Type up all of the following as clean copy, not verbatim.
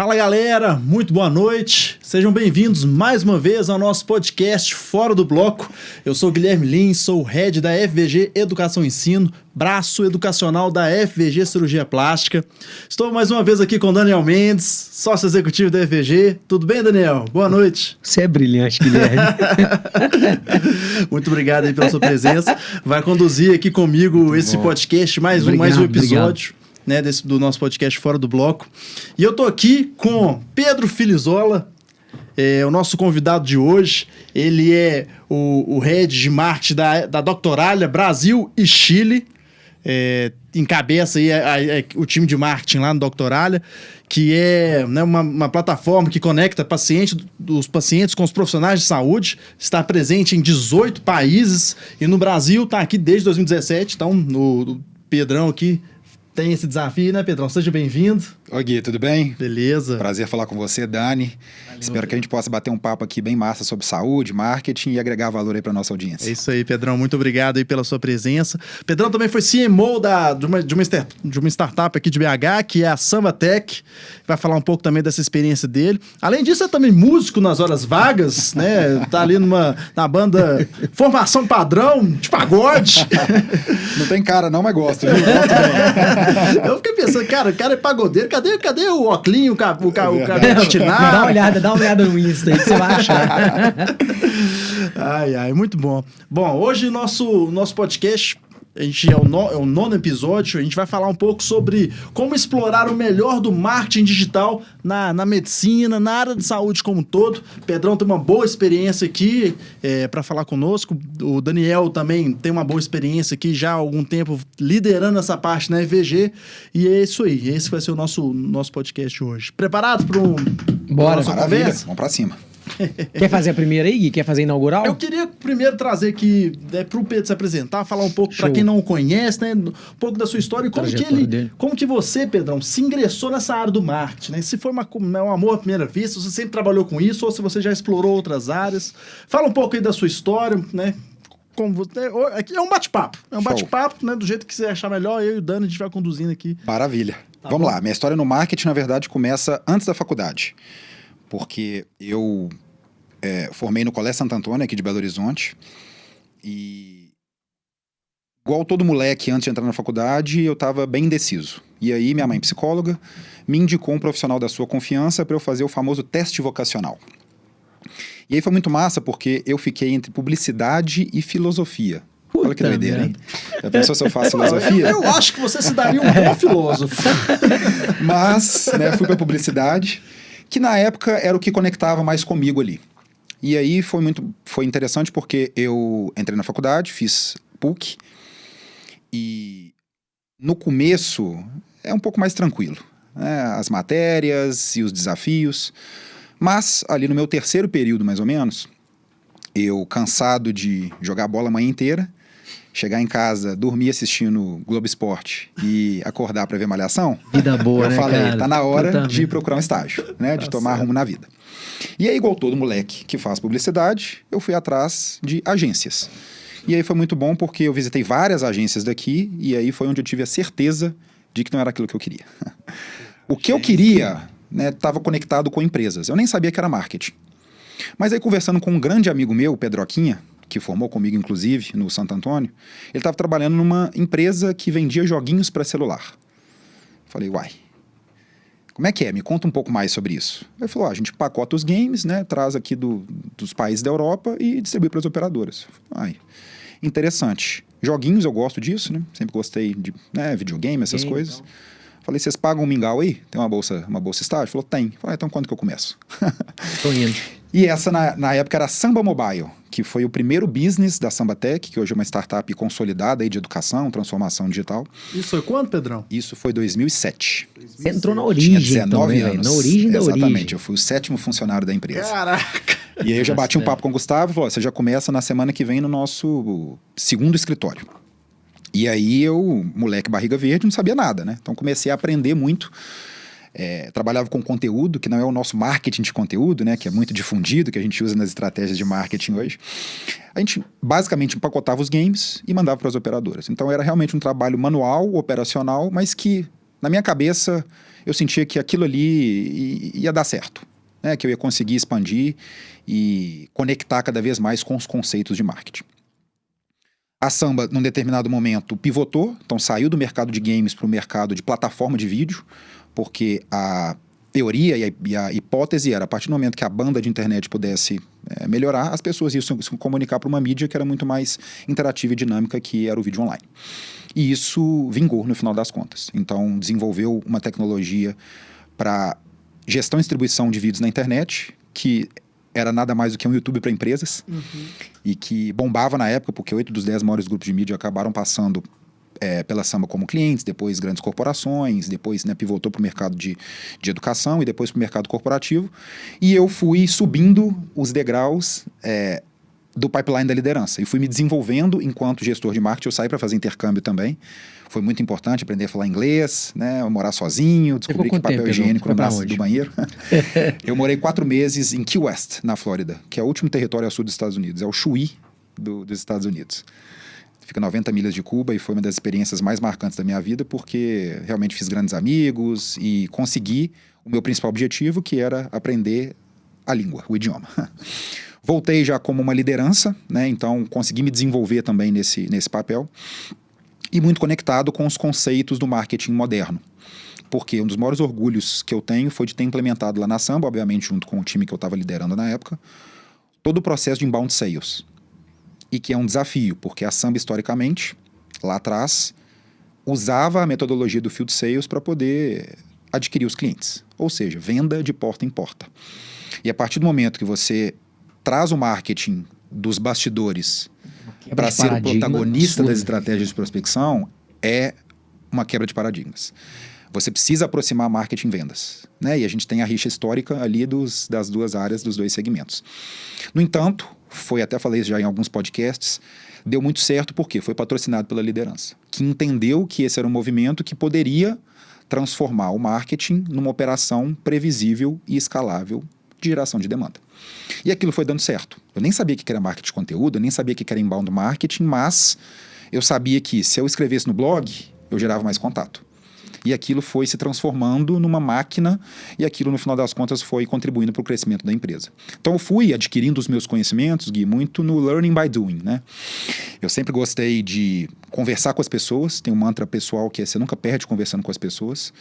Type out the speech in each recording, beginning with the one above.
Fala galera, muito boa noite, sejam bem-vindos mais uma vez ao nosso podcast Fora do Bloco. Eu sou o Guilherme Lins, sou o Head da FVG Educação e Ensino, braço educacional da FVG Cirurgia Plástica. Estou mais uma vez aqui com o Daniel Mendes, sócio executivo da FVG. Tudo bem, Daniel? Boa noite. Você é brilhante, Guilherme. Muito obrigado aí pela sua presença. Vai conduzir aqui comigo esse podcast, mais um episódio. Né, do nosso podcast Fora do Bloco. E eu tô aqui com Pedro Filizola, o nosso convidado de hoje. Ele é o Head de Marketing da Doctoralha Brasil e Chile. Encabeça aí o time de marketing lá no Doctoralha, que é, né, uma plataforma que conecta os pacientes com os profissionais de saúde. Está presente em 18 países e no Brasil está aqui desde 2017. Então, o Pedrão aqui tem esse desafio, né, Pedrão? Seja bem-vindo. Oi, Gui, tudo bem? Beleza. Prazer falar com você, Dani. Valeu. Espero que a gente possa bater um papo aqui bem massa sobre saúde, marketing e agregar valor aí para nossa audiência. É isso aí, Pedrão. Muito obrigado aí pela sua presença. Pedrão também foi CMO de uma startup aqui de BH, que é a Samba Tech. Vai falar um pouco também dessa experiência dele. Além disso, é também músico nas horas vagas, né? Tá ali na banda Formação Padrão de pagode. Não tem cara não, mas gosto, viu? Gosto bem. Eu fiquei pensando, cara, o cara é pagodeiro. Cadê o óculinho, o cabelo destinado? Dá uma olhada no Insta aí que você vai achar. Ai, muito bom. Bom, hoje nosso podcast, a gente é o nono episódio, a gente vai falar um pouco sobre como explorar o melhor do marketing digital na medicina, na área de saúde como um todo. Pedrão tem uma boa experiência aqui para falar conosco. O Daniel também tem uma boa experiência aqui já há algum tempo liderando essa parte na FVG. E é isso aí, esse vai ser o nosso podcast hoje. Preparados para Bora, maravilha, vamos para cima. Quer fazer a primeira aí, Gui? Quer fazer a inaugural? Eu queria primeiro trazer aqui, para o Pedro se apresentar, falar um pouco, para quem não o conhece, né, um pouco da sua história e como que você, Pedrão, se ingressou nessa área do marketing, né? Se foi um amor à primeira vista, se você sempre trabalhou com isso ou se você já explorou outras áreas. Fala um pouco aí da sua história, né? É um bate-papo, né? Do jeito que você achar melhor, eu e o Dani, a gente vai conduzindo aqui. Maravilha. Vamos lá, minha história no marketing, na verdade, começa antes da faculdade. Porque eu formei no Colégio Santo Antônio, aqui de Belo Horizonte, e igual todo moleque antes de entrar na faculdade, eu estava bem indeciso. E aí minha mãe, psicóloga, me indicou um profissional da sua confiança para eu fazer o famoso teste vocacional. E aí foi muito massa, porque eu fiquei entre publicidade e filosofia. Olha que doideira, hein? Já pensou se eu faço filosofia? Eu acho que você se daria um bom filósofo. Mas, né, fui para publicidade, que na época era o que conectava mais comigo ali. E aí foi interessante porque eu entrei na faculdade, fiz PUC, e no começo é um pouco mais tranquilo, né? As matérias e os desafios, mas ali no meu terceiro período, mais ou menos, eu cansado de jogar bola a manhã inteira, chegar em casa, dormir assistindo Globo Esporte e acordar para ver Malhação, vida boa, eu né, falei, cara? tá na hora de procurar um estágio, né? De tomar rumo na vida. E aí, igual todo moleque que faz publicidade, eu fui atrás de agências. E aí foi muito bom porque eu visitei várias agências daqui e aí foi onde eu tive a certeza de que não era aquilo que eu queria. O que eu queria, né, estava conectado com empresas. Eu nem sabia que era marketing. Mas aí, conversando com um grande amigo meu, o Pedroquinha, que formou comigo, inclusive, no Santo Antônio, ele estava trabalhando numa empresa que vendia joguinhos para celular. Falei, uai, como é que é? Me conta um pouco mais sobre isso. Ele falou, a gente pacota os games, né, traz aqui dos países da Europa e distribui para as operadoras. Ai, interessante. Joguinhos, eu gosto disso, né? Sempre gostei de videogame, essas coisas. Então. Falei, vocês pagam um mingau aí? Tem uma bolsa estágio? Falou, tem. Falei, então quando que eu começo? Tô indo. E essa, na época, era a Samba Mobile, que foi o primeiro business da Samba Tech, que hoje é uma startup consolidada aí de educação, transformação digital. Isso foi quando, Pedrão? Isso foi 2007. Você entrou na origem, tinha 19 então, anos. Na origem da origem. Exatamente, eu fui o 7º funcionário da empresa. Caraca! E aí eu já bati um papo com o Gustavo e falou, você já começa na semana que vem no nosso segundo escritório. E aí eu, moleque barriga verde, não sabia nada, né? Então comecei a aprender muito. Trabalhava com conteúdo, que não é o nosso marketing de conteúdo, né? Que é muito difundido, que a gente usa nas estratégias de marketing hoje. A gente basicamente empacotava os games e mandava para as operadoras. Então era realmente um trabalho manual, operacional, mas que Na minha cabeça, eu sentia que aquilo ali ia dar certo, né? Que eu ia conseguir expandir e conectar cada vez mais com os conceitos de marketing. A Samba, num determinado momento, pivotou, então saiu do mercado de games para o mercado de plataforma de vídeo, porque a teoria e a hipótese era, a partir do momento que a banda de internet pudesse melhorar, as pessoas iam se comunicar para uma mídia que era muito mais interativa e dinâmica, que era o vídeo online. E isso vingou no final das contas. Então, desenvolveu uma tecnologia para gestão e distribuição de vídeos na internet, que era nada mais do que um YouTube para empresas, e que bombava na época, porque 8 dos 10 maiores grupos de mídia acabaram passando pela Samba como clientes, depois grandes corporações, depois pivotou para o mercado de educação e depois para o mercado corporativo. E eu fui subindo os degraus do pipeline da liderança. E fui me desenvolvendo enquanto gestor de marketing. Eu saí para fazer intercâmbio também. Foi muito importante aprender a falar inglês, né? Morar sozinho, descobrir que papel higiênico não nasce do banheiro. Eu morei 4 meses em Key West, na Flórida, que é o último território a sul dos Estados Unidos. É o Chuí dos Estados Unidos. Fica 90 milhas de Cuba e foi uma das experiências mais marcantes da minha vida, porque realmente fiz grandes amigos e consegui o meu principal objetivo, que era aprender a língua, o idioma. Voltei já como uma liderança, né? Então consegui me desenvolver também nesse papel e muito conectado com os conceitos do marketing moderno. Porque um dos maiores orgulhos que eu tenho foi de ter implementado lá na Samba, obviamente junto com o time que eu estava liderando na época, todo o processo de inbound sales. E que é um desafio, porque a Samba, historicamente, lá atrás, usava a metodologia do field sales para poder adquirir os clientes. Ou seja, venda de porta em porta. E a partir do momento que você traz o marketing dos bastidores para ser o protagonista das estratégias de prospecção, é uma quebra de paradigmas. Você precisa aproximar marketing e vendas, né? E a gente tem a rixa histórica ali das duas áreas, dos dois segmentos. No entanto, até falei isso já em alguns podcasts, deu muito certo porque foi patrocinado pela liderança, que entendeu que esse era um movimento que poderia transformar o marketing numa operação previsível e escalável de geração de demanda. E aquilo foi dando certo. Eu nem sabia o que era marketing de conteúdo, eu nem sabia o que era inbound marketing, mas eu sabia que se eu escrevesse no blog, eu gerava mais contato. E aquilo foi se transformando numa máquina e aquilo, no final das contas, foi contribuindo para o crescimento da empresa. Então, eu fui adquirindo os meus conhecimentos, Gui, muito no learning by doing, né? Eu sempre gostei de conversar com as pessoas. Tem um mantra pessoal que é: você nunca perde conversando com as pessoas.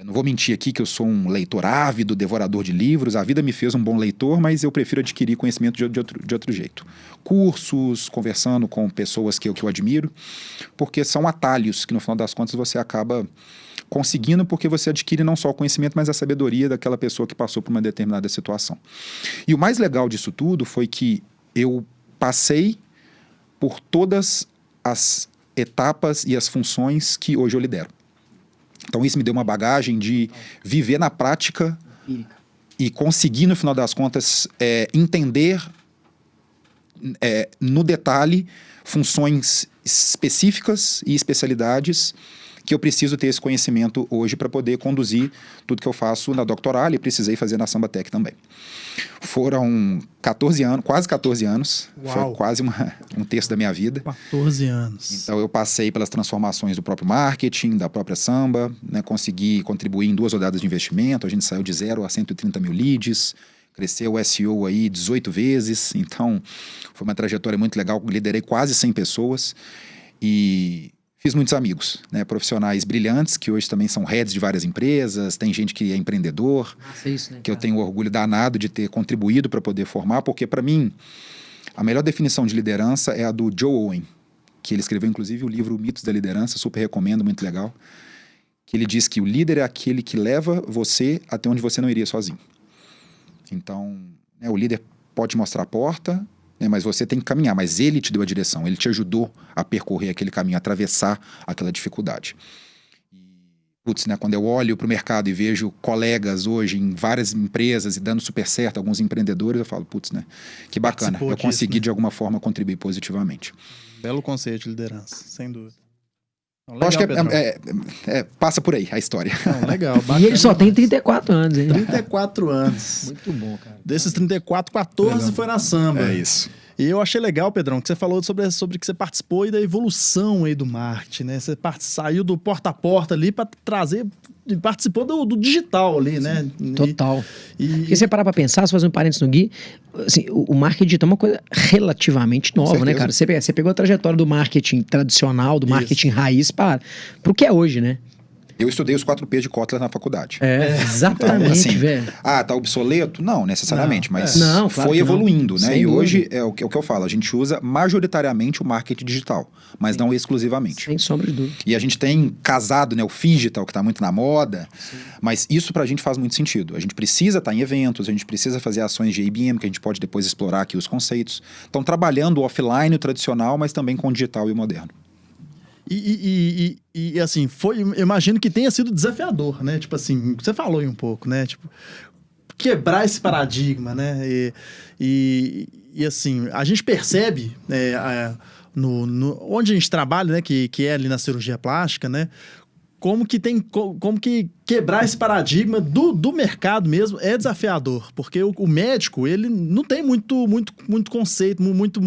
Não vou mentir aqui que eu sou um leitor ávido, devorador de livros. A vida me fez um bom leitor, mas eu prefiro adquirir conhecimento de outro jeito. Cursos, conversando com pessoas que eu admiro, porque são atalhos que, no final das contas, você acaba conseguindo, porque você adquire não só o conhecimento, mas a sabedoria daquela pessoa que passou por uma determinada situação. E o mais legal disso tudo foi que eu passei por todas as etapas e as funções que hoje eu lidero. Então isso me deu uma bagagem de viver na prática e conseguir, no final das contas, entender no detalhe funções específicas e especialidades que eu preciso ter esse conhecimento hoje para poder conduzir tudo que eu faço na Doctoral e precisei fazer na Samba Tech também. Foram 14 anos, quase 14 anos. Uau. Foi quase um terço da minha vida. 14 anos. Então eu passei pelas transformações do próprio marketing, da própria Samba, né? Consegui contribuir em 2 rodadas de investimento. A gente saiu de 0 a 130 mil leads, cresceu o SEO aí 18 vezes. Então foi uma trajetória muito legal. Liderei quase 100 pessoas e fiz muitos amigos, né? Profissionais brilhantes, que hoje também são heads de várias empresas, tem gente que é empreendedor, Isso, né, que eu tenho orgulho danado de ter contribuído para poder formar, porque para mim, a melhor definição de liderança é a do Joe Owen, que ele escreveu inclusive o livro Mitos da Liderança, super recomendo, muito legal, que ele diz que o líder é aquele que leva você até onde você não iria sozinho. Então, né, o líder pode mostrar a porta, né, mas você tem que caminhar, mas ele te deu a direção, ele te ajudou a percorrer aquele caminho, a atravessar aquela dificuldade. Putz, né, quando eu olho para o mercado e vejo colegas hoje em várias empresas e dando super certo, alguns empreendedores, eu falo, putz, né, que bacana, eu consegui de alguma forma contribuir positivamente. Belo conceito de liderança, sem dúvida. Legal, eu acho que passa por aí a história. Não, legal, bacana. E ele só tem 34 anos, hein? 34 anos. Muito bom, cara. Desses 34, 14 legal. Foi na Samba. É isso. E eu achei legal, Pedrão, que você falou sobre que você participou aí da evolução aí do marketing, né? Você saiu do porta a porta ali para trazer, participou do digital ali, né? Total. Porque você parar pra pensar, se fazer um parênteses no Gui, assim, o marketing digital é uma coisa relativamente nova, né, cara? Você pegou a trajetória do marketing tradicional, do marketing raiz para o que é hoje, né? Eu estudei os 4P de Kotler na faculdade. Exatamente, então, assim, velho. tá obsoleto? Não, necessariamente, mas Não, claro foi evoluindo, né? Sem E dúvida. hoje é o que eu falo, a gente usa majoritariamente o marketing digital, mas não exclusivamente. Sem sombra de dúvida. E a gente tem casado, né, o digital, que está muito na moda, mas isso pra gente faz muito sentido. A gente precisa estar em eventos, a gente precisa fazer ações de ABM, que a gente pode depois explorar aqui os conceitos. Então, trabalhando o offline, o tradicional, mas também com o digital e o moderno. E assim, eu imagino que tenha sido desafiador, né? Tipo assim, você falou aí um pouco, né? Tipo, quebrar esse paradigma, né? E assim, a gente percebe, onde a gente trabalha, né? Que é ali na cirurgia plástica, né? Como que quebrar esse paradigma do mercado mesmo é desafiador, porque o médico, ele não tem muito conceito, muito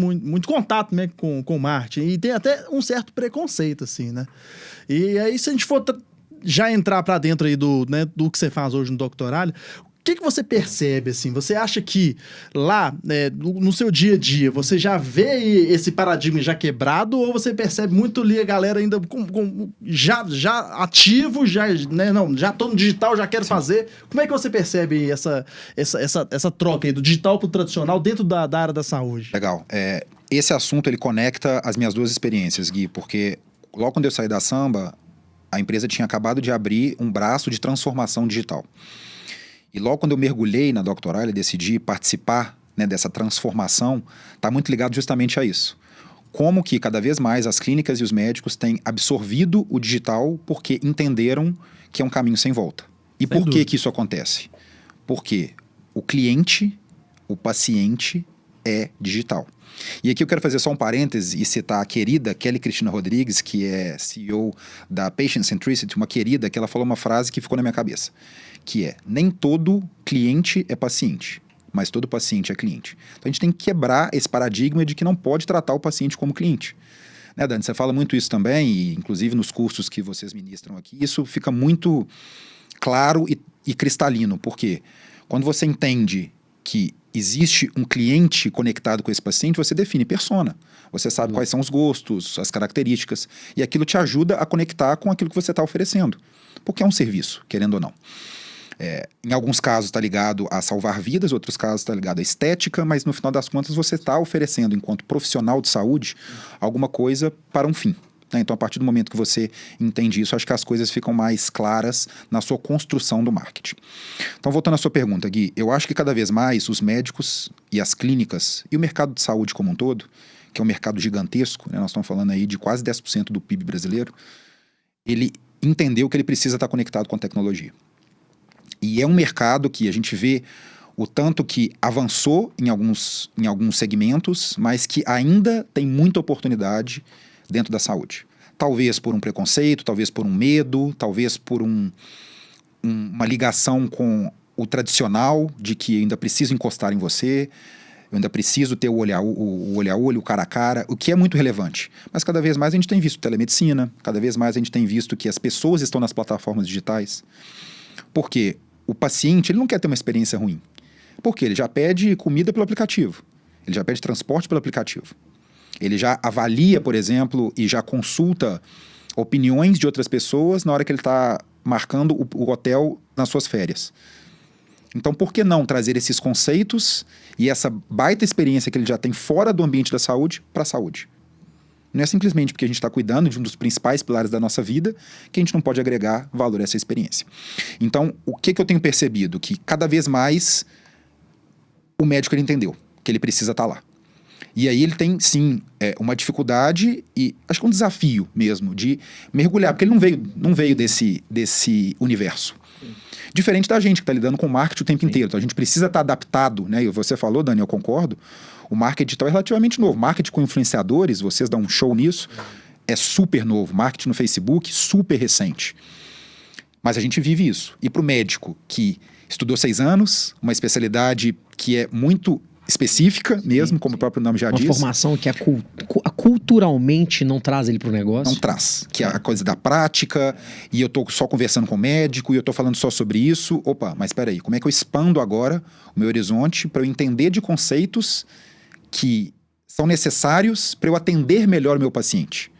contato, né, com o marketing, e tem até um certo preconceito, assim, né? E aí, se a gente for já entrar para dentro aí do que você faz hoje no Doctorale, o que você percebe, assim? Você acha que lá, no seu dia a dia, você já vê esse paradigma já quebrado, ou você percebe muito ali a galera ainda já ativo, né? Não, já tô no digital, já quero fazer. Como é que você percebe essa troca aí do digital pro tradicional dentro da área da saúde? Legal. Esse assunto, ele conecta as minhas duas experiências, Gui, porque logo quando eu saí da Samba, a empresa tinha acabado de abrir um braço de transformação digital. E logo quando eu mergulhei na Doctorale e decidi participar, né, dessa transformação, está muito ligado justamente a isso. Como que cada vez mais as clínicas e os médicos têm absorvido o digital porque entenderam que é um caminho sem volta. E por que isso acontece? Porque o cliente, o paciente é digital. E aqui eu quero fazer só um parêntese e citar a querida Kelly Cristina Rodrigues, que é CEO da Patient Centricity, uma querida, que ela falou uma frase que ficou na minha cabeça, que é: nem todo cliente é paciente, mas todo paciente é cliente. Então a gente tem que quebrar esse paradigma de que não pode tratar o paciente como cliente. Né, Dani? Você fala muito isso também, e inclusive nos cursos que vocês ministram aqui, isso fica muito claro e cristalino, porque quando você entende que existe um cliente conectado com esse paciente, você define persona. Você sabe quais são os gostos, as características, e aquilo te ajuda a conectar com aquilo que você está oferecendo. Porque é um serviço, querendo ou não. Em alguns casos está ligado a salvar vidas, outros casos está ligado à estética, mas no final das contas você está oferecendo, enquanto profissional de saúde, alguma coisa para um fim. Então, a partir do momento que você entende isso, acho que as coisas ficam mais claras na sua construção do marketing. Então, voltando à sua pergunta, Gui, eu acho que cada vez mais os médicos e as clínicas e o mercado de saúde como um todo, que é um mercado gigantesco, né, nós estamos falando aí de quase 10% do PIB brasileiro, ele entendeu que ele precisa estar conectado com a tecnologia. E é um mercado que a gente vê o tanto que avançou em alguns segmentos, mas que ainda tem muita oportunidade dentro da saúde. Talvez por um preconceito, talvez por um medo, talvez por uma ligação com o tradicional, de que ainda preciso encostar em você, eu ainda preciso ter o olho a olho, o cara a cara, o que é muito relevante. Mas cada vez mais a gente tem visto telemedicina, cada vez mais a gente tem visto que as pessoas estão nas plataformas digitais. Porque o paciente, ele não quer ter uma experiência ruim. Porque ele já pede comida pelo aplicativo, ele já pede transporte pelo aplicativo. Ele já avalia, por exemplo, e já consulta opiniões de outras pessoas na hora que ele está marcando o hotel nas suas férias. Então, por que não trazer esses conceitos e essa baita experiência que ele já tem fora do ambiente da saúde para a saúde? Não é simplesmente porque a gente está cuidando de um dos principais pilares da nossa vida que a gente não pode agregar valor a essa experiência. Então, o que eu tenho percebido? Que cada vez mais o médico ele entendeu que ele precisa estar lá. E aí ele tem, sim, uma dificuldade e acho que um desafio mesmo de mergulhar, porque ele não veio desse universo. Diferente da gente que está lidando com marketing o tempo inteiro. Então a gente precisa estar adaptado, né? E você falou, Dani, eu concordo, o marketing digital é relativamente novo. Marketing com influenciadores, vocês dão um show nisso, é super novo. Marketing no Facebook, super recente. Mas a gente vive isso. E para o médico que estudou 6 anos, uma especialidade que é muito específica mesmo, como o próprio nome já diz. Uma formação que culturalmente não traz ele para o negócio. Não traz, que é a coisa da prática, e eu tô só conversando com o médico, e eu tô falando só sobre isso. Opa, mas espera aí, como é que eu expando agora o meu horizonte para eu entender de conceitos que são necessários para eu atender melhor o meu paciente?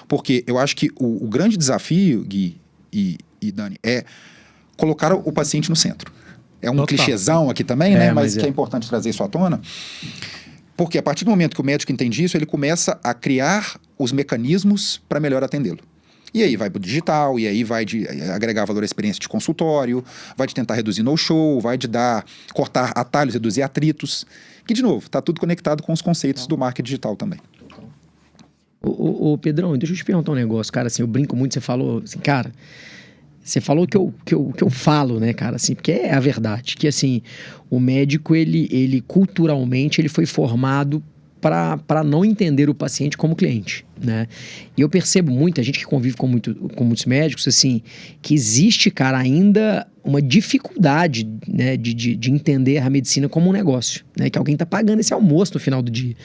Porque eu acho que o grande desafio, Gui e Dani, é colocar o paciente no centro. É um clichêzão aqui também, né? Mas que é importante trazer isso à tona. Porque a partir do momento que o médico entende isso, ele começa a criar os mecanismos para melhor atendê-lo. E aí vai para o digital, e aí vai de agregar valor à experiência de consultório, vai de tentar reduzir no-show, vai de cortar atalhos, reduzir atritos. Que, de novo, está tudo conectado com os conceitos do marketing digital também. Ô Pedrão, deixa eu te perguntar um negócio, cara, assim, eu brinco muito, você falou assim, cara, você falou que eu falo, né, cara, assim, porque é a verdade, que assim, o médico, ele culturalmente, ele foi formado para não entender o paciente como cliente, né? E eu percebo muito, a gente que convive com muitos médicos, assim, que existe, cara, ainda uma dificuldade, né, de entender a medicina como um negócio, né? Que alguém tá pagando esse almoço no final do dia,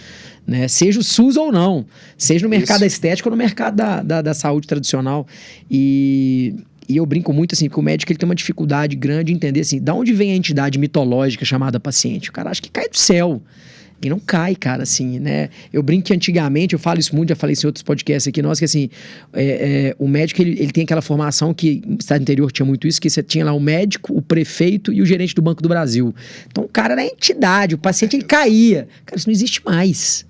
né? Seja o SUS ou não, seja no mercado estético ou no mercado da saúde tradicional. E eu brinco muito, assim, que o médico ele tem uma dificuldade grande de entender, assim, de onde vem a entidade mitológica chamada paciente. O cara acha que cai do céu. E não cai, cara, assim, né? Eu brinco que antigamente, eu falo isso muito, já falei isso em outros podcasts aqui, que assim, o médico, ele tem aquela formação que, no estado interior tinha muito isso, que você tinha lá o médico, o prefeito e o gerente do Banco do Brasil. Então, o cara era a entidade, o paciente, ele caía. Cara, isso não existe mais.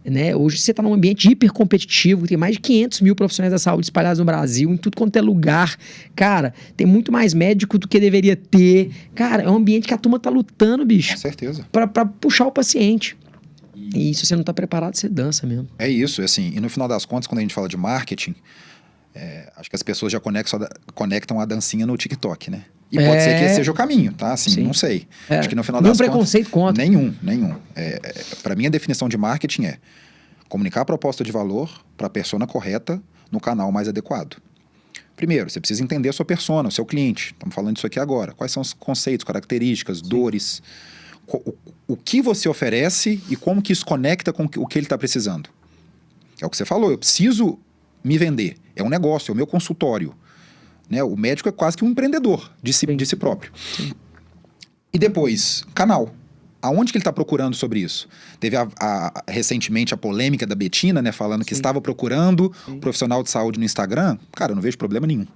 Né? Hoje você está num ambiente hipercompetitivo, tem mais de 500 mil profissionais da saúde espalhados no Brasil, em tudo quanto é lugar. Cara, tem muito mais médico do que deveria ter. Cara, é um ambiente que a turma tá lutando, bicho. Com certeza. Pra puxar o paciente. E se você não tá preparado, você dança mesmo. É isso, assim. E no final das contas, quando a gente fala de marketing, acho que as pessoas já conectam a dancinha no TikTok, né? E pode ser que esse seja o caminho, tá? Assim, sim. Não sei. Acho que no final das contas... Nenhum preconceito contra. Nenhum. Para mim, a definição de marketing é comunicar a proposta de valor para a persona correta no canal mais adequado. Primeiro, você precisa entender a sua persona, o seu cliente. Estamos falando disso aqui agora. Quais são os conceitos, características, dores, o que você oferece e como que isso conecta com o que ele está precisando. É o que você falou, eu preciso me vender. É um negócio, é o meu consultório. Né? O médico é quase que um empreendedor de si próprio. Sim. E depois, canal. Aonde que ele está procurando sobre isso? Teve recentemente a polêmica da Betina, né? Falando que estava procurando um profissional de saúde no Instagram. Cara, eu não vejo problema nenhum.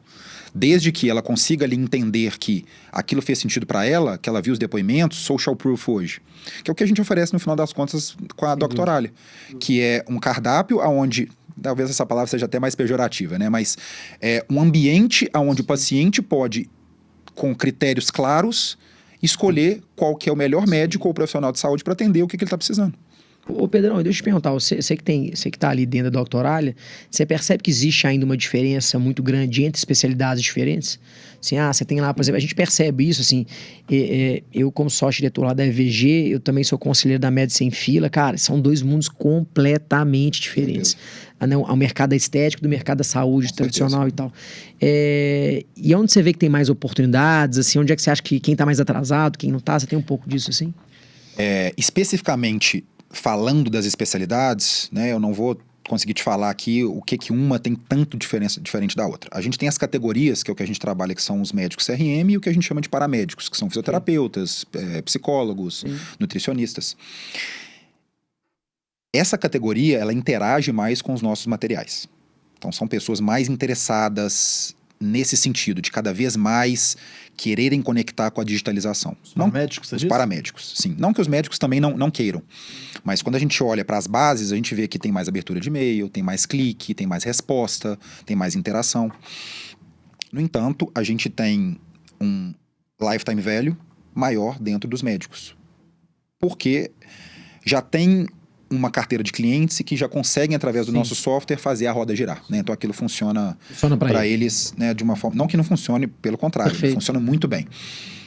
Desde que ela consiga ali entender que aquilo fez sentido para ela, que ela viu os depoimentos, social proof hoje. Que é o que a gente oferece no final das contas com a Doctoralia. Que é um cardápio onde... Talvez essa palavra seja até mais pejorativa, né? Mas é um ambiente onde o paciente pode, com critérios claros, escolher qual que é o melhor médico ou profissional de saúde para atender o que ele está precisando. Ô Pedrão, deixa eu te perguntar, você que está ali dentro da Doctoralia, você percebe que existe ainda uma diferença muito grande entre especialidades diferentes? Assim, você tem lá, por exemplo, a gente percebe isso, assim, eu como sócio-diretor lá da EVG, eu também sou conselheiro da Médica Sem Fila, cara, são dois mundos completamente diferentes. O mercado da estética do mercado da saúde tradicional e tal. E onde você vê que tem mais oportunidades, assim, onde é que você acha que quem está mais atrasado, quem não está, você tem um pouco disso, assim? Especificamente, falando das especialidades, né, eu não vou conseguir te falar aqui o que uma tem tanto diferente da outra. A gente tem as categorias, que é o que a gente trabalha, que são os médicos CRM, e o que a gente chama de paramédicos, que são fisioterapeutas, psicólogos, nutricionistas. Essa categoria, ela interage mais com os nossos materiais. Então, são pessoas mais interessadas nesse sentido, de cada vez mais quererem conectar com a digitalização. Os paramédicos, você diz? Os paramédicos, sim. Não que os médicos também não queiram, mas quando a gente olha para as bases, a gente vê que tem mais abertura de e-mail, tem mais clique, tem mais resposta, tem mais interação. No entanto, a gente tem um lifetime value maior dentro dos médicos. Porque já tem uma carteira de clientes e que já conseguem, através do nosso software, fazer a roda girar. Né? Então, aquilo funciona para eles, né, de uma forma... Não que não funcione, pelo contrário, funciona muito bem.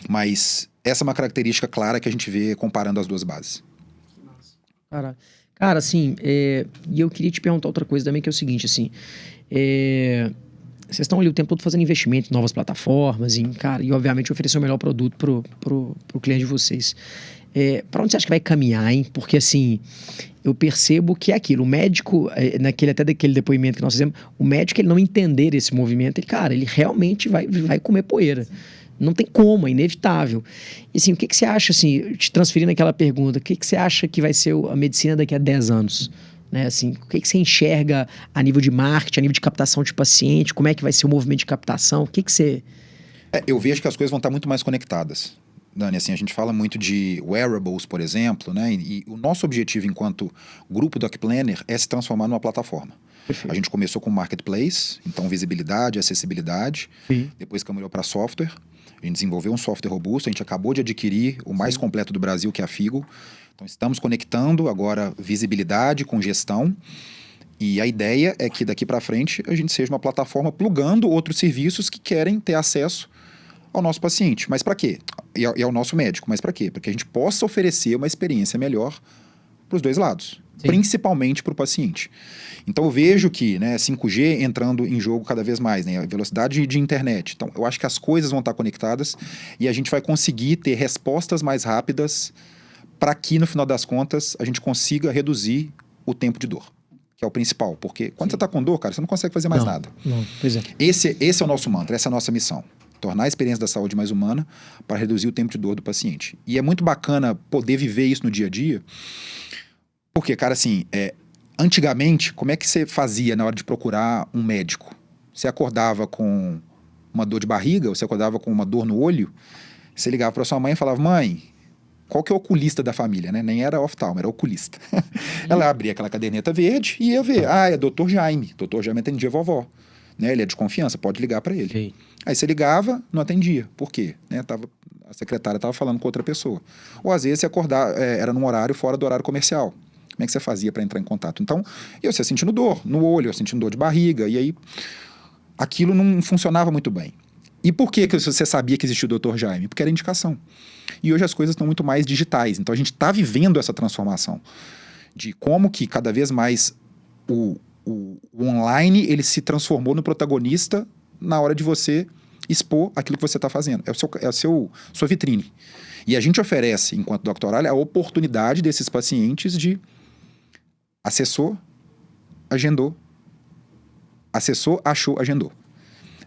Mas essa é uma característica clara que a gente vê comparando as duas bases. Cara, assim, e eu queria te perguntar outra coisa também, que é o seguinte, assim, vocês estão ali o tempo todo fazendo investimento em novas plataformas, e obviamente oferecer o melhor produto pro cliente de vocês. Para onde você acha que vai caminhar, hein? Porque assim, eu percebo que é aquilo, o médico, até daquele depoimento que nós fizemos, o médico, ele não entender esse movimento, ele realmente vai comer poeira. Não tem como, é inevitável. E assim, o que você acha, assim, te transferindo aquela pergunta, o que você acha que vai ser a medicina daqui a 10 anos? Né, assim, o que você enxerga a nível de marketing, a nível de captação de paciente, como é que vai ser o movimento de captação, o que você... Eu vejo que as coisas vão estar muito mais conectadas. Dani, assim, a gente fala muito de wearables, por exemplo, né? E o nosso objetivo enquanto grupo Doc Planner é se transformar numa plataforma. Perfeito. A gente começou com marketplace, então visibilidade, acessibilidade, depois caminhou para software, a gente desenvolveu um software robusto, a gente acabou de adquirir o mais completo do Brasil, que é a Figo. Então estamos conectando agora visibilidade com gestão, e a ideia é que daqui para frente a gente seja uma plataforma plugando outros serviços que querem ter acesso ao nosso paciente. Mas para quê? E ao nosso médico. Mas para quê? Para que a gente possa oferecer uma experiência melhor para os dois lados. Sim. Principalmente para o paciente. Então eu vejo que 5G entrando em jogo cada vez mais, a velocidade de internet. Então eu acho que as coisas vão estar conectadas e a gente vai conseguir ter respostas mais rápidas para que, no final das contas, a gente consiga reduzir o tempo de dor. Que é o principal. Porque quando você está com dor, cara, você não consegue fazer mais nada. Não, pois é. Esse é o nosso mantra, essa é a nossa missão. Tornar a experiência da saúde mais humana para reduzir o tempo de dor do paciente. E é muito bacana poder viver isso no dia a dia, porque, cara, assim, antigamente, como é que você fazia na hora de procurar um médico? Você acordava com uma dor de barriga, ou você acordava com uma dor no olho, você ligava para sua mãe e falava, mãe, qual que é o oculista da família, né? Nem era oftalmo, era oculista. Ela abria aquela caderneta verde e ia ver, é Dr. Jaime. Dr. Jaime atendia a vovó. Né? Ele é de confiança, pode ligar para ele. Sim. Aí você ligava, não atendia. Por quê? A secretária estava falando com outra pessoa. Ou às vezes você acordava, era num horário fora do horário comercial. Como é que você fazia para entrar em contato? Então, você sentindo dor no olho, eu sentindo dor de barriga, e aí aquilo não funcionava muito bem. E por que você sabia que existia o Dr. Jaime? Porque era indicação. E hoje as coisas estão muito mais digitais. Então a gente está vivendo essa transformação de como que cada vez mais o online ele se transformou no protagonista na hora de você expor aquilo que você está fazendo. É a sua vitrine. E a gente oferece, enquanto Doctoralia, a oportunidade desses pacientes de acessou, agendou. Acessou, achou, agendou.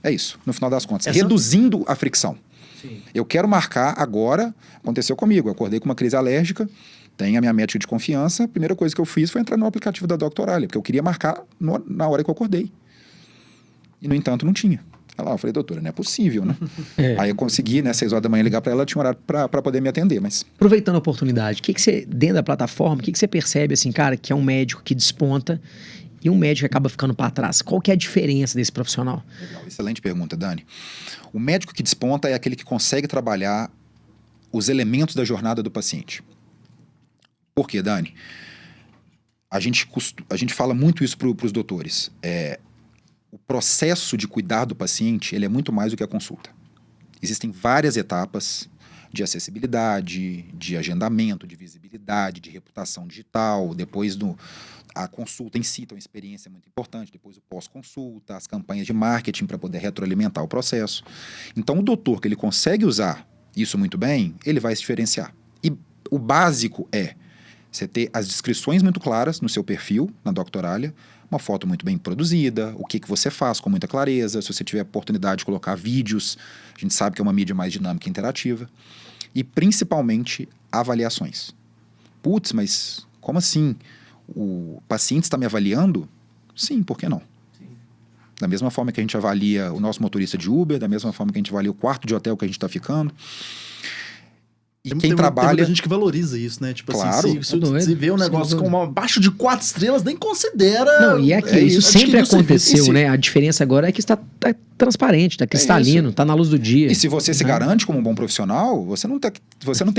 É isso, no final das contas. Reduzindo a fricção. Sim. Eu quero marcar agora, aconteceu comigo, eu acordei com uma crise alérgica, tenho a minha médica de confiança, a primeira coisa que eu fiz foi entrar no aplicativo da Doctoralia, porque eu queria marcar na hora que eu acordei. E, no entanto, não tinha. Eu falei, doutora, não é possível, né? Aí eu consegui, 6 horas da manhã, ligar para ela, tinha um horário para poder me atender, mas... Aproveitando a oportunidade, o que você, dentro da plataforma, o que você percebe, assim, cara, que é um médico que desponta e um médico que acaba ficando para trás? Qual que é a diferença desse profissional? Legal, excelente pergunta, Dani. O médico que desponta é aquele que consegue trabalhar os elementos da jornada do paciente. Por quê, Dani? A gente fala muito isso para os doutores. O processo de cuidar do paciente, ele é muito mais do que a consulta. Existem várias etapas de acessibilidade, de agendamento, de visibilidade, de reputação digital, depois a consulta em si, então a experiência é muito importante, depois o pós-consulta, as campanhas de marketing para poder retroalimentar o processo. Então o doutor que ele consegue usar isso muito bem, ele vai se diferenciar. E o básico é você ter as descrições muito claras no seu perfil, na Doctoralia, uma foto muito bem produzida, o que você faz com muita clareza, se você tiver a oportunidade de colocar vídeos, a gente sabe que é uma mídia mais dinâmica e interativa, e principalmente avaliações. Putz, mas como assim? O paciente está me avaliando? Sim, por que não? Sim. Da mesma forma que a gente avalia o nosso motorista de Uber, da mesma forma que a gente avalia o quarto de hotel que a gente está ficando. E quem trabalha... Tem muita gente que valoriza isso, né? Tipo claro, assim, se vê um negócio com abaixo de 4 estrelas, nem considera... Não, e aqui, isso sempre aconteceu, né? A diferença agora é que está transparente, está cristalino, está na luz do dia. E se você se garante como um bom profissional, você não tem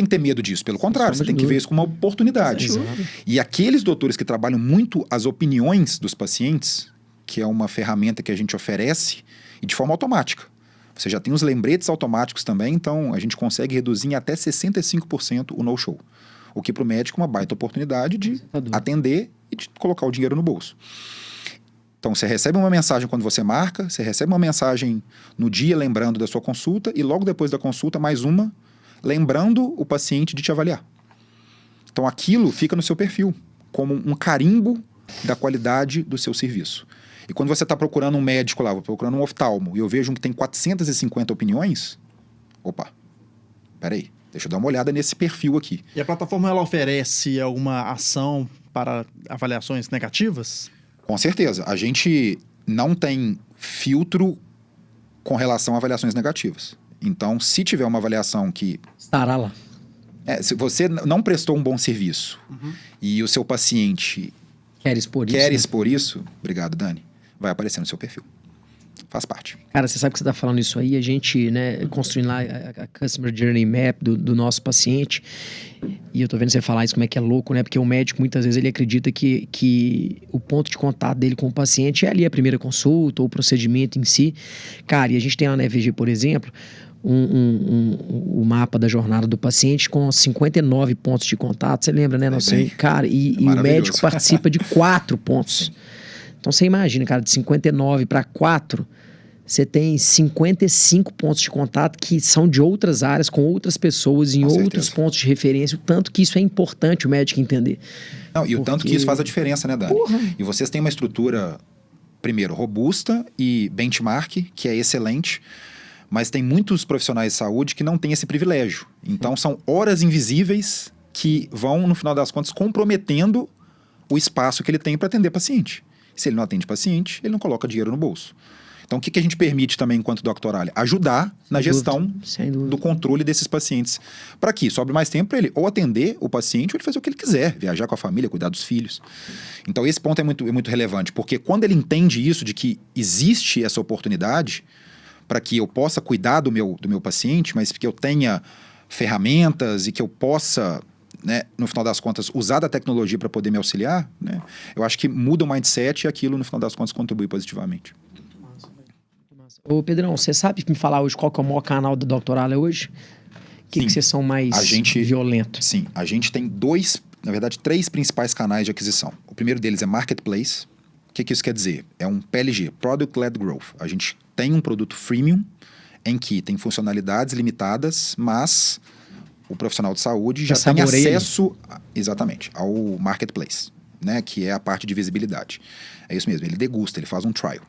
que ter medo disso. Pelo contrário, você tem que ver isso como uma oportunidade. E aqueles doutores que trabalham muito as opiniões dos pacientes, que é uma ferramenta que a gente oferece, e de forma automática. Você já tem os lembretes automáticos também, então a gente consegue reduzir em até 65% o no-show. O que para o médico é uma baita oportunidade de atender e de colocar o dinheiro no bolso. Então, você recebe uma mensagem quando você marca, você recebe uma mensagem no dia lembrando da sua consulta e logo depois da consulta, mais uma, lembrando o paciente de te avaliar. Então, aquilo fica no seu perfil, como um carimbo da qualidade do seu serviço. E quando você está procurando um médico lá, procurando um oftalmo, e eu vejo que tem 450 opiniões, opa, peraí, deixa eu dar uma olhada nesse perfil aqui. E a plataforma, ela oferece alguma ação para avaliações negativas? Com certeza. A gente não tem filtro com relação a avaliações negativas. Então, se tiver uma avaliação que... Estará lá. Se você não prestou um bom serviço e o seu paciente quer expor isso, obrigado, Dani, vai aparecer no seu perfil. Faz parte. Cara, você sabe que você está falando isso aí, a gente, né, construindo lá a Customer Journey Map do nosso paciente, e eu tô vendo você falar isso, como é que é louco, né, porque o médico, muitas vezes, ele acredita que o ponto de contato dele com o paciente é ali a primeira consulta, ou o procedimento em si. Cara, e a gente tem lá na EVG, por exemplo, o mapa da jornada do paciente com 59 pontos de contato, você lembra, né? Cara, e o médico participa de 4 pontos. Então você imagina, cara, de 59 para 4, você tem 55 pontos de contato que são de outras áreas, com outras pessoas, em outros pontos de referência. O tanto que isso é importante o médico entender. Não, e o tanto que isso faz a diferença, né, Dani? Porra. E vocês têm uma estrutura, primeiro, robusta e benchmark, que é excelente, mas tem muitos profissionais de saúde que não têm esse privilégio. Então são horas invisíveis que vão, no final das contas, comprometendo o espaço que ele tem para atender paciente. Se ele não atende paciente, ele não coloca dinheiro no bolso. Então, o que a gente permite também, enquanto doctoralho? Ajudar na gestão do controle desses pacientes. Para que sobre mais tempo para ele ou atender o paciente ou ele fazer o que ele quiser, viajar com a família, cuidar dos filhos. Então, esse ponto é muito relevante, porque quando ele entende isso, de que existe essa oportunidade para que eu possa cuidar do meu paciente, mas que eu tenha ferramentas e que eu possa... né, no final das contas, usar da tecnologia para poder me auxiliar, né, eu acho que muda o mindset e aquilo, no final das contas, contribui positivamente. Ô Pedrão, você sabe me falar hoje qual que é o maior canal do Doctoralia hoje? Que vocês são mais violentos? Sim, a gente tem 3 principais canais de aquisição. O primeiro deles é Marketplace. O que isso quer dizer? É um PLG, Product Led Growth. A gente tem um produto freemium em que tem funcionalidades limitadas, mas... o profissional de saúde já tem acesso, exatamente, ao marketplace, né, que é a parte de visibilidade. É isso mesmo, ele degusta, ele faz um trial.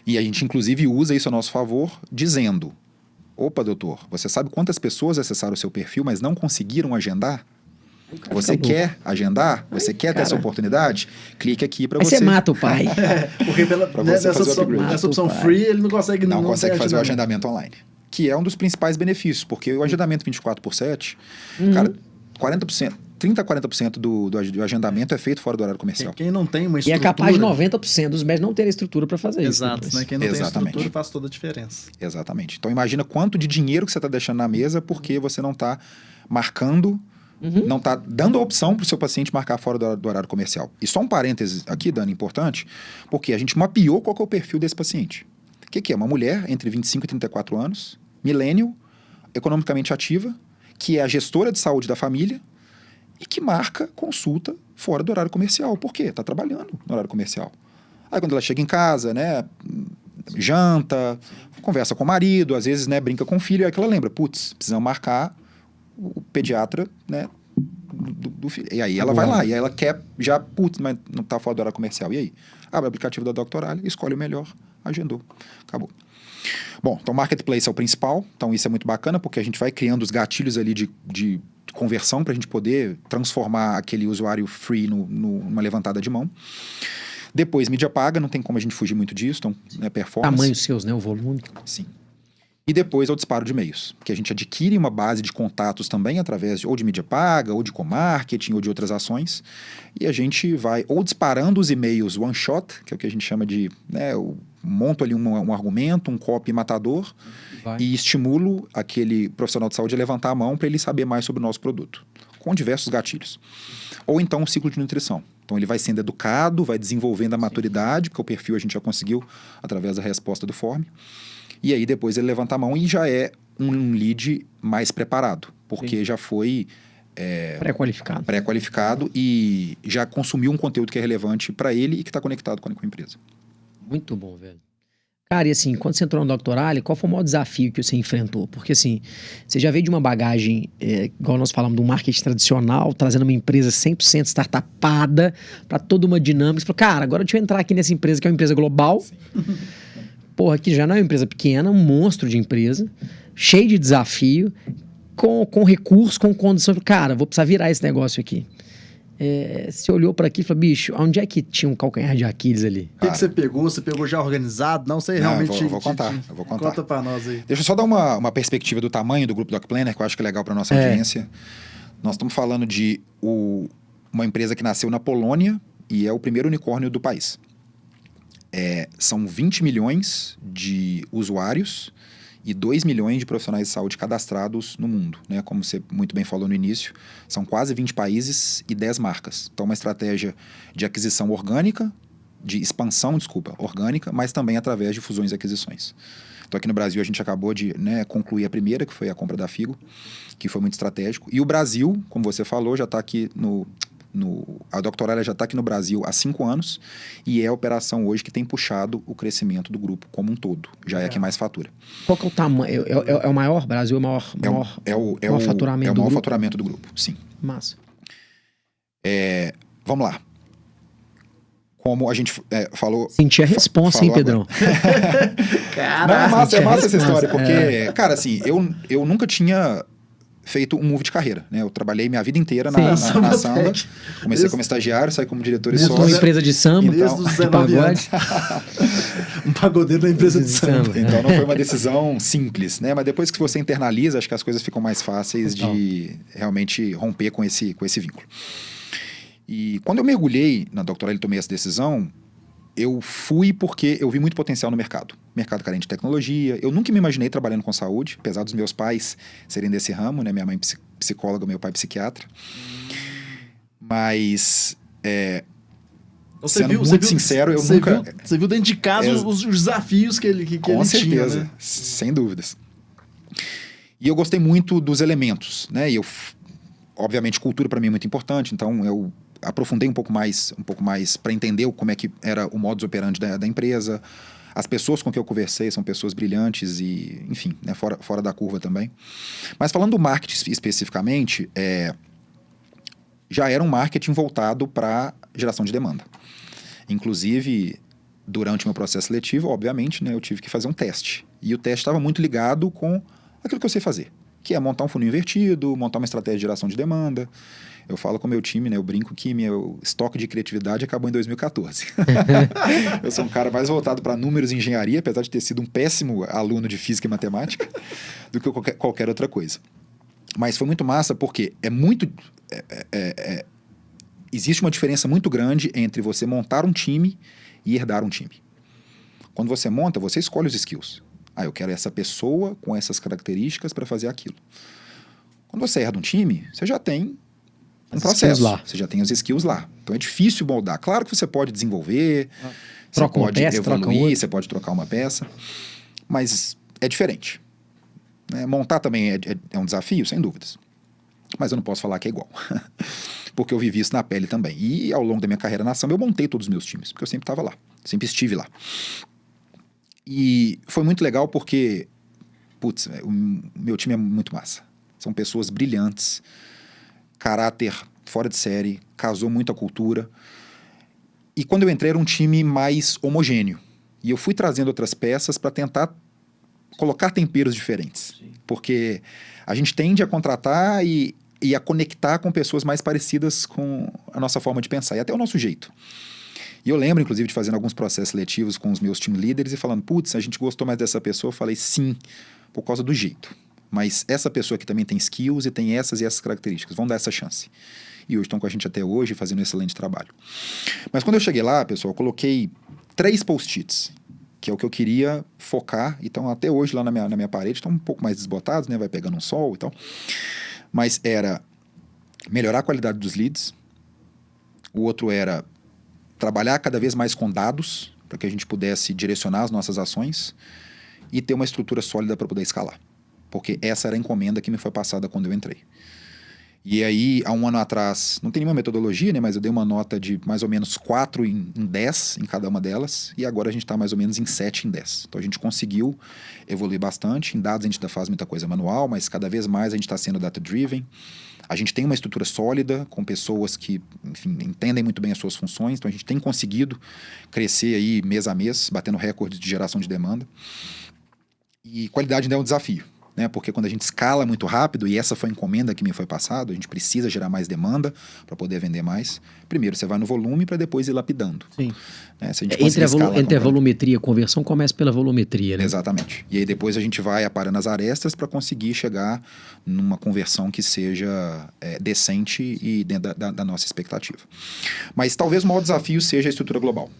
E a gente, inclusive, usa isso a nosso favor, dizendo, opa, doutor, você sabe quantas pessoas acessaram o seu perfil, mas não conseguiram agendar? Você quer agendar? Você quer ter essa oportunidade? Clique aqui para você... Aí você mata o pai. Porque nessa opção free, ele não consegue... Não consegue fazer o agendamento online. Que é um dos principais benefícios, porque o agendamento 24/7, cara, 30% a 40% do agendamento é feito fora do horário comercial. Quem não tem uma estrutura... E é capaz de 90% dos médicos não terem estrutura para fazer isso. Exato, né? Quem não tem estrutura faz toda a diferença. Exatamente. Então imagina quanto de dinheiro que você está deixando na mesa porque você não está marcando, não está dando a opção para o seu paciente marcar fora do horário comercial. E só um parênteses aqui, Dani, importante, porque a gente mapeou qual que é o perfil desse paciente. O que é? Uma mulher entre 25 e 34 anos, millennial, economicamente ativa, que é a gestora de saúde da família e que marca consulta fora do horário comercial. Por quê? Está trabalhando no horário comercial. Aí quando ela chega em casa, né, janta, conversa com o marido, às vezes, né, brinca com o filho, aí que ela lembra, putz, precisamos marcar o pediatra, né, do filho. E aí ela vai lá, e aí ela quer já, putz, mas não está fora do horário comercial. E aí? Abre o aplicativo da Doctoralia, escolhe o melhor, agendou, acabou. Bom, então Marketplace é o principal, então isso é muito bacana, porque a gente vai criando os gatilhos ali de conversão para a gente poder transformar aquele usuário free numa levantada de mão. Depois, mídia paga, não tem como a gente fugir muito disso, então, né, performance. Tamanhos seus, né, o volume. Sim. E depois é o disparo de e-mails, que a gente adquire uma base de contatos também através ou de mídia paga, ou de co-marketing, ou de outras ações, e a gente vai ou disparando os e-mails one shot, que é o que a gente chama de, né, monto ali um argumento, um copy matador, e estimulo aquele profissional de saúde a levantar a mão para ele saber mais sobre o nosso produto, com diversos gatilhos. Ou então um ciclo de nutrição. Então ele vai sendo educado, vai desenvolvendo a maturidade, porque o perfil a gente já conseguiu através da resposta do form. E aí depois ele levanta a mão e já é um lead mais preparado, porque já foi... pré-qualificado e já consumiu um conteúdo que é relevante para ele e que está conectado com a empresa. Muito bom, velho. Cara, e assim, quando você entrou no Doctorale, qual foi o maior desafio que você enfrentou? Porque assim, você já veio de uma bagagem, igual nós falamos, do marketing tradicional, trazendo uma empresa 100% startupada para toda uma dinâmica. Você falou, cara, agora deixa eu entrar aqui nessa empresa que é uma empresa global. Porra, que já não é uma empresa pequena, um monstro de empresa, cheio de desafio, com recursos, com condições. Cara, vou precisar virar esse negócio aqui. Você olhou para aqui e falou, bicho, onde é que tinha um calcanhar de Aquiles ali? O que você pegou? Você pegou já organizado? Não sei realmente. Eu vou contar. Conta para nós aí. Deixa eu só dar uma perspectiva do tamanho do grupo Doc Planner, que eu acho que é legal para nossa audiência. Nós estamos falando de uma empresa que nasceu na Polônia e é o primeiro unicórnio do país. São 20 milhões de usuários e 2 milhões de profissionais de saúde cadastrados no mundo, né? Como você muito bem falou no início, são quase 20 países e 10 marcas. Então, uma estratégia de aquisição orgânica, de expansão, orgânica, mas também através de fusões e aquisições. Então, aqui no Brasil, a gente acabou de concluir a primeira, que foi a compra da Figo, que foi muito estratégico. E o Brasil, como você falou, já está aqui a Doctorale já está aqui no Brasil há 5 anos e é a operação hoje que tem puxado o crescimento do grupo como um todo. Já é a que mais fatura. Qual que é o tamanho? É o maior? Brasil é o maior faturamento é o do maior grupo? faturamento do grupo, sim. Massa. Vamos lá. Como a gente falou... Senti a responsa, hein, Pedrão? Caraca, é massa essa história, porque, cara, assim, eu nunca tinha feito um move de carreira, né? Eu trabalhei minha vida inteira na samba. Comecei como estagiário, saí como diretor e sócio. Uma empresa de samba, de pagode. Um pagodeiro na empresa de samba. Então não foi uma decisão simples, né? Mas depois que você internaliza, acho que as coisas ficam mais fáceis de realmente romper com esse vínculo. E quando eu mergulhei na Doctorale e tomei essa decisão, eu fui porque eu vi muito potencial no mercado. Mercado carente de tecnologia. Eu nunca me imaginei trabalhando com saúde, apesar dos meus pais serem desse ramo, né? Minha mãe psicóloga, meu pai psiquiatra. Mas, sendo muito sincero, eu nunca... Você viu dentro de casa os desafios que ele tinha, com certeza, né? Sem dúvidas. E eu gostei muito dos elementos, né? E obviamente, cultura para mim é muito importante, então eu aprofundei um pouco mais para entender como é que era o modus operandi da empresa. As pessoas com quem eu conversei são pessoas brilhantes e, enfim, né, fora da curva também. Mas falando do marketing especificamente, já era um marketing voltado para geração de demanda. Inclusive, durante o meu processo seletivo, obviamente, né, eu tive que fazer um teste. E o teste estava muito ligado com aquilo que eu sei fazer, que é montar um funil invertido, montar uma estratégia de geração de demanda. Eu falo com o meu time, né? Eu brinco que meu estoque de criatividade acabou em 2014. Eu sou um cara mais voltado para números e engenharia, apesar de ter sido um péssimo aluno de física e matemática, do que qualquer outra coisa. Mas foi muito massa porque existe uma diferença muito grande entre você montar um time e herdar um time. Quando você monta, você escolhe os skills. Eu quero essa pessoa com essas características para fazer aquilo. Quando você herda um time, você já tem um processo. Você já tem os skills lá. Então é difícil moldar. Claro que você pode desenvolver, você pode evoluir, você pode trocar uma peça, mas é diferente. Montar também é um desafio, sem dúvidas. Mas eu não posso falar que é igual. Porque eu vivi isso na pele também. E ao longo da minha carreira na samba, eu montei todos os meus times, porque eu sempre estava lá. Sempre estive lá. E foi muito legal porque, o meu time é muito massa. São pessoas brilhantes, caráter fora de série, casou muito a cultura. E quando eu entrei era um time mais homogêneo. E eu fui trazendo outras peças para tentar colocar temperos diferentes. Sim. Porque a gente tende a contratar e a conectar com pessoas mais parecidas com a nossa forma de pensar, e até o nosso jeito. E eu lembro, inclusive, de fazendo alguns processos seletivos com os meus team leaders e falando, a gente gostou mais dessa pessoa. Eu falei, sim, por causa do jeito. Mas essa pessoa aqui também tem skills e tem essas e essas características. Vamos dar essa chance. E hoje estão com a gente até hoje, fazendo um excelente trabalho. Mas quando eu cheguei lá, pessoal, eu coloquei 3 post-its, que é o que eu queria focar. Então, até hoje, lá na minha parede, estão um pouco mais desbotados, né? Vai pegando um sol e tal. Mas era melhorar a qualidade dos leads. O outro era trabalhar cada vez mais com dados, para que a gente pudesse direcionar as nossas ações e ter uma estrutura sólida para poder escalar. Porque essa era a encomenda que me foi passada quando eu entrei. E aí, há um ano atrás, não tem nenhuma metodologia, né? Mas eu dei uma nota de mais ou menos 4 em 10 em cada uma delas. E agora a gente está mais ou menos em 7 em 10. Então a gente conseguiu evoluir bastante. Em dados a gente ainda faz muita coisa manual, mas cada vez mais a gente está sendo data-driven. A gente tem uma estrutura sólida, com pessoas que, enfim, entendem muito bem as suas funções. Então a gente tem conseguido crescer aí mês a mês, batendo recordes de geração de demanda. E qualidade ainda é um desafio, né? Porque quando a gente escala muito rápido, e essa foi a encomenda que me foi passada, a gente precisa gerar mais demanda para poder vender mais. Primeiro você vai no volume para depois ir lapidando. Sim. Né? Se a gente entre a volumetria e a conversão, começa pela volumetria, né? Exatamente. E aí depois a gente vai aparando as arestas para conseguir chegar numa conversão que seja decente e dentro da nossa expectativa. Mas talvez o maior desafio seja a estrutura global.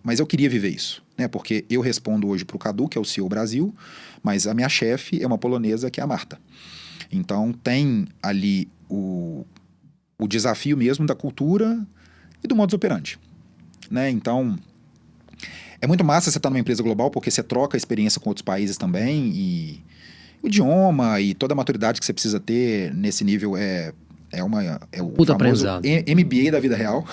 Mas eu queria viver isso, né? Porque eu respondo hoje para o Cadu, que é o CEO Brasil, mas a minha chefe é uma polonesa, que é a Marta. Então tem ali o desafio mesmo da cultura e do modus operandi, né? Então é muito massa você estar numa empresa global, porque você troca experiência com outros países também, e o idioma e toda a maturidade que você precisa ter nesse nível é o puta famoso aprendizado. MBA da vida real.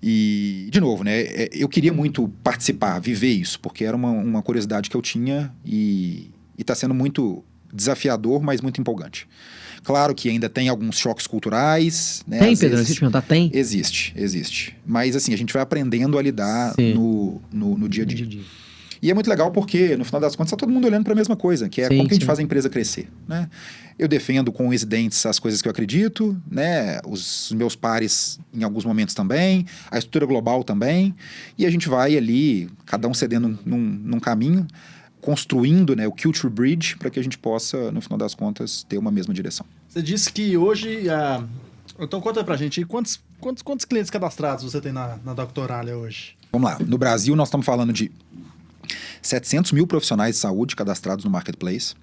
E, de novo, né, eu queria muito participar, viver isso, porque era uma curiosidade que eu tinha e está sendo muito desafiador, mas muito empolgante. Claro que ainda tem alguns choques culturais, né? Tem, Pedro? Deixa eu te perguntar, tem? Existe. Mas, assim, a gente vai aprendendo a lidar no dia a dia. E é muito legal porque, no final das contas, está todo mundo olhando para a mesma coisa, que é como que a gente faz a empresa crescer, né? Eu defendo com os dentes as coisas que eu acredito, né? Os meus pares, em alguns momentos também, a estrutura global também, e a gente vai ali, cada um cedendo num caminho, construindo, né, o Culture Bridge para que a gente possa, no final das contas, ter uma mesma direção. Você disse que hoje... Então conta pra gente, quantos clientes cadastrados você tem na Doctoralia hoje? Vamos lá, no Brasil nós estamos falando de 700 mil profissionais de saúde cadastrados no Marketplace,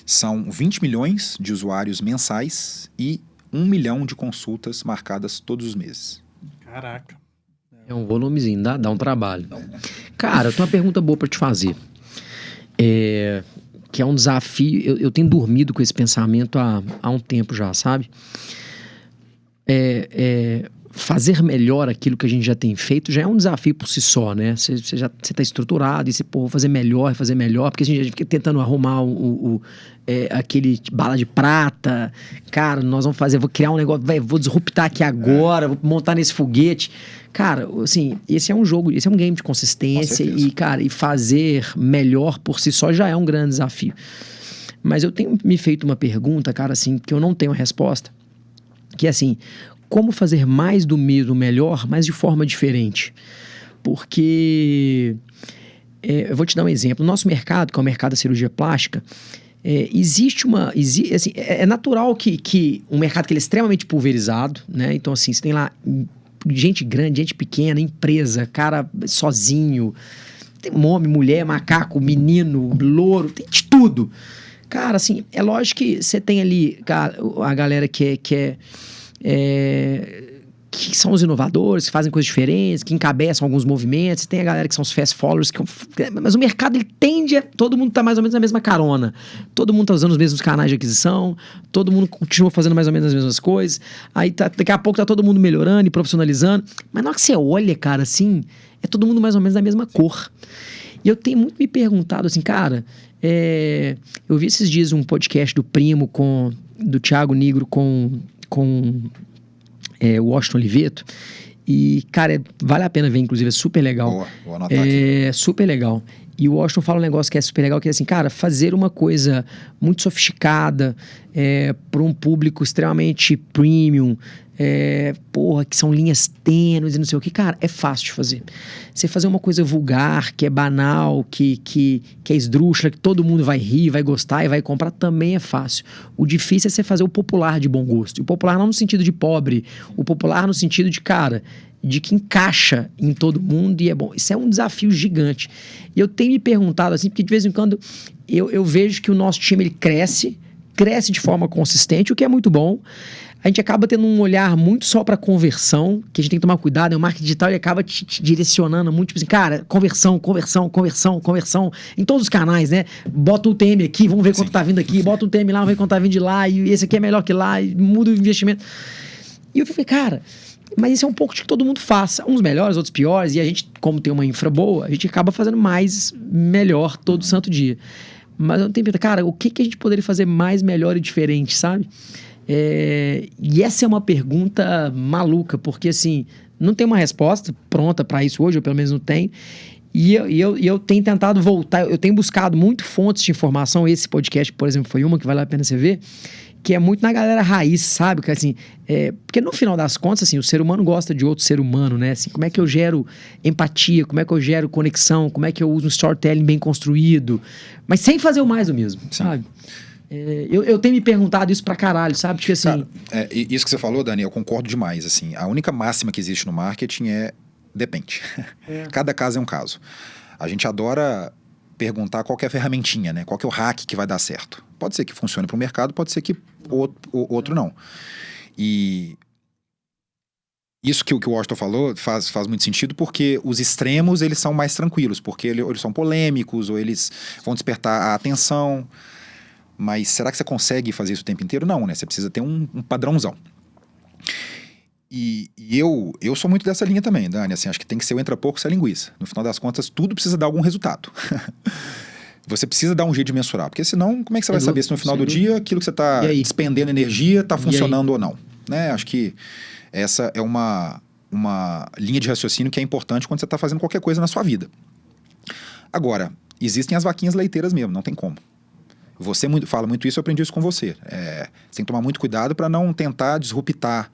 são 20 milhões de usuários mensais e 1 milhão de consultas marcadas todos os meses. Caraca. É um volumezinho, dá um trabalho. Cara, eu tenho uma pergunta boa para te fazer. Que é um desafio, eu tenho dormido com esse pensamento há um tempo já, sabe? Fazer melhor aquilo que a gente já tem feito já é um desafio por si só, né? Você tá estruturado e você, vou fazer melhor, porque a gente já fica tentando arrumar aquele bala de prata. Cara, nós vamos fazer, vou criar um negócio, vou disruptar aqui agora, vou montar nesse foguete. Cara, assim, esse é um jogo, esse é um game de consistência e, cara, e fazer melhor por si só já é um grande desafio. Mas eu tenho me feito uma pergunta, cara, assim, que eu não tenho a resposta, que é assim, como fazer mais do mesmo melhor, mas de forma diferente? Porque, eu vou te dar um exemplo, o nosso mercado, que é o mercado da cirurgia plástica, assim, é natural que um mercado que ele é extremamente pulverizado, né? Então, assim, você tem lá gente grande, gente pequena, empresa, cara sozinho, tem homem, mulher, macaco, menino, louro, tem de tudo. Cara, assim, é lógico que você tem ali a galera que são os inovadores, que fazem coisas diferentes, que encabeçam alguns movimentos, tem a galera que são os fast followers, mas o mercado ele tende todo mundo tá mais ou menos na mesma carona, todo mundo tá usando os mesmos canais de aquisição, todo mundo continua fazendo mais ou menos as mesmas coisas, aí daqui a pouco tá todo mundo melhorando e profissionalizando, mas na hora que você olha, cara, assim, é todo mundo mais ou menos da mesma cor. E eu tenho muito me perguntado assim, cara, eu vi esses dias um podcast do Primo do Thiago Nigro com o Washington Oliveto, e, cara, vale a pena ver, inclusive, é super legal. Vou anotar aqui. Super legal. E o Washington fala um negócio que é super legal, que é assim, cara, fazer uma coisa muito sofisticada para um público extremamente premium, que são linhas tênues e não sei o que, cara, é fácil de fazer. Você fazer uma coisa vulgar, que é banal, que é esdrúxula, que todo mundo vai rir, vai gostar e vai comprar, também é fácil. O difícil é você fazer o popular de bom gosto. E o popular não no sentido de pobre, o popular no sentido de, cara, de que encaixa em todo mundo e é bom. Isso é um desafio gigante. E eu tenho me perguntado assim, porque de vez em quando eu vejo que o nosso time ele cresce de forma consistente, o que é muito bom. a gente acaba tendo um olhar muito só para conversão, que a gente tem que tomar cuidado, né? O marketing digital ele acaba te direcionando muito, tipo assim, cara, conversão, em todos os canais, né? Bota o TM aqui, vamos ver quanto tá vindo aqui, bota o TM lá, vamos ver quanto tá vindo de lá, e esse aqui é melhor que lá, e muda o investimento. E eu falei, cara, mas isso é um pouco de que todo mundo faça, uns melhores, outros piores, e a gente, como tem uma infra boa, a gente acaba fazendo melhor todo santo dia. Mas eu não tenho pensado, cara, o que a gente poderia fazer mais, melhor e diferente, sabe? E essa é uma pergunta maluca, porque assim, não tem uma resposta pronta para isso hoje, ou pelo menos não tem. E eu tenho tentado voltar, eu tenho buscado muito fontes de informação. Esse podcast, por exemplo, foi uma que vale a pena você ver, que é muito na galera raiz, sabe? Que, assim, porque no final das contas, assim, o ser humano gosta de outro ser humano, né? Assim, como é que eu gero empatia, como é que eu gero conexão, como é que eu uso um storytelling bem construído, mas sem fazer o mais do mesmo, sabe? Eu tenho me perguntado isso pra caralho, sabe? Porque assim... Cara, isso que você falou, Dani, eu concordo demais, assim. A única máxima que existe no marketing é depende. Cada caso é um caso. A gente adora perguntar qual que é a ferramentinha, né? Qual que é o hack que vai dar certo. Pode ser que funcione para o mercado, pode ser que outro não. E isso que o Washington falou faz muito sentido, porque os extremos, eles são mais tranquilos, porque eles são polêmicos, ou eles vão despertar a atenção. Mas será que você consegue fazer isso o tempo inteiro? Não, né? Você precisa ter um padrãozão. E eu sou muito dessa linha também, Dani. Assim, acho que tem que ser o entra pouco, sai linguiça. No final das contas, tudo precisa dar algum resultado. Você precisa dar um jeito de mensurar. Porque senão, como é que você vai saber se no final do dia aquilo que você está despendendo energia está funcionando ou não? Né? Acho que essa é uma linha de raciocínio que é importante quando você está fazendo qualquer coisa na sua vida. Agora, existem as vaquinhas leiteiras mesmo, não tem como. Você fala muito isso, eu aprendi isso com você. Você tem que tomar muito cuidado para não tentar disruptar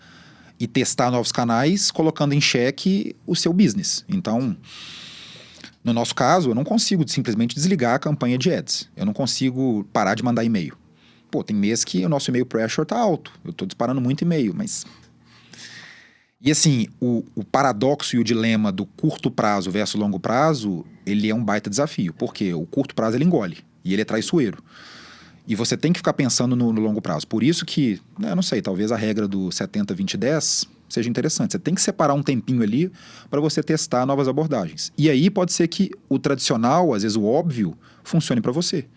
e testar novos canais, colocando em xeque o seu business. Então, no nosso caso, eu não consigo simplesmente desligar a campanha de ads. Eu não consigo parar de mandar e-mail. Pô, tem mês que o nosso e-mail pressure tá alto. Eu tô disparando muito e-mail, mas... E assim, o paradoxo e o dilema do curto prazo versus longo prazo, ele é um baita desafio. Porque o curto prazo ele engole e ele é traiçoeiro. E você tem que ficar pensando no longo prazo. Por isso que, não sei, talvez a regra do 70-20-10 seja interessante. Você tem que separar um tempinho ali para você testar novas abordagens. E aí pode ser que o tradicional, às vezes o óbvio, funcione para você.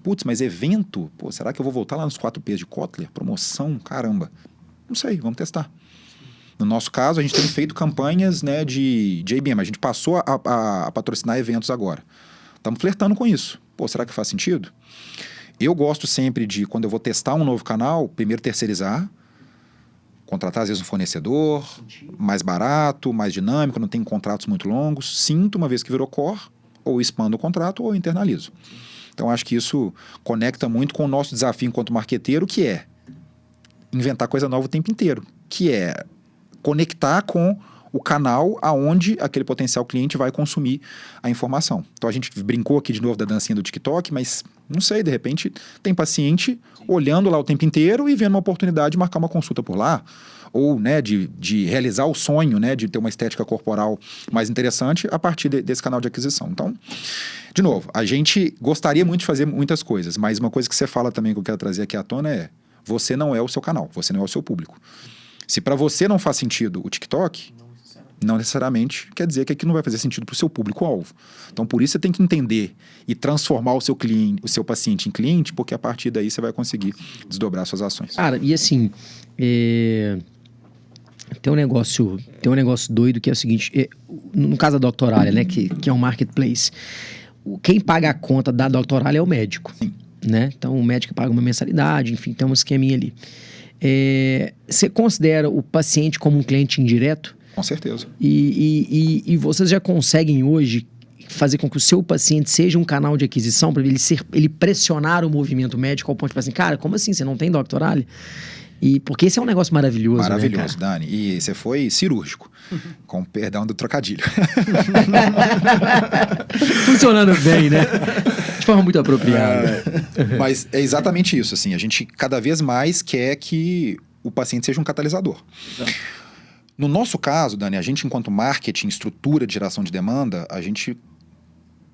Putz, mas evento? Pô, será que eu vou voltar lá nos 4Ps de Kotler? Promoção? Caramba. Não sei, vamos testar. No nosso caso, a gente tem feito campanhas, né, de IBM. A gente passou a patrocinar eventos agora. Estamos flertando com isso. Pô, será que faz sentido? Eu gosto sempre de, quando eu vou testar um novo canal, primeiro terceirizar, contratar às vezes um fornecedor, mais barato, mais dinâmico, não tem contratos muito longos, sinto uma vez que virou core, ou expando o contrato ou internalizo. Então acho que isso conecta muito com o nosso desafio enquanto marqueteiro, que é inventar coisa nova o tempo inteiro, que é conectar com o canal aonde aquele potencial cliente vai consumir a informação. Então a gente brincou aqui de novo da dancinha do TikTok, mas não sei, de repente tem paciente olhando lá o tempo inteiro e vendo uma oportunidade de marcar uma consulta por lá, ou, né, de realizar o sonho, né, de ter uma estética corporal mais interessante a partir desse canal de aquisição. Então, de novo, a gente gostaria muito de fazer muitas coisas, mas uma coisa que você fala também que eu quero trazer aqui à tona é: você não é o seu canal, você não é o seu público. Se para você não faz sentido o TikTok, não necessariamente quer dizer que aquilo não vai fazer sentido para o seu público-alvo. Então, por isso você tem que entender e transformar o seu cliente, o seu paciente em cliente, porque a partir daí você vai conseguir desdobrar suas ações. Cara, e assim, tem um negócio doido que é o seguinte, no caso da Doctoralia, né, que é um marketplace, quem paga a conta da Doctoralia é o médico. Sim. Né? Então, o médico paga uma mensalidade, enfim, tem um esqueminha ali. Você considera o paciente como um cliente indireto? Com certeza. E vocês já conseguem hoje fazer com que o seu paciente seja um canal de aquisição para ele pressionar o movimento médico ao ponto de falar assim, cara, como assim? Você não tem Doctoralia? Porque esse é um negócio maravilhoso, maravilhoso, né, Dani. E você foi cirúrgico, com perdão do trocadilho. Funcionando bem, né? De forma muito apropriada. Mas é exatamente isso, assim. A gente cada vez mais quer que o paciente seja um catalisador. Exato. No nosso caso, Dani, a gente, enquanto marketing, estrutura de geração de demanda, a gente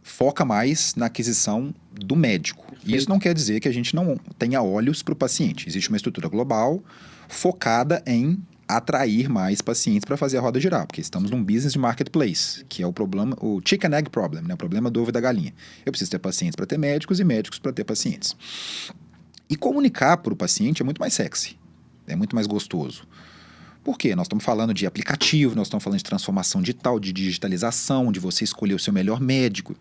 foca mais na aquisição do médico. Isso não quer dizer que a gente não tenha olhos para o paciente. Existe uma estrutura global focada em atrair mais pacientes para fazer a roda girar, porque estamos num business de marketplace, que é o problema, o chicken egg problem, né? O problema do ovo e da galinha. Eu preciso ter pacientes para ter médicos e médicos para ter pacientes. E comunicar para o paciente é muito mais sexy, é muito mais gostoso. Por quê? Nós estamos falando de aplicativo, nós estamos falando de transformação digital, de digitalização, de você escolher o seu melhor médico.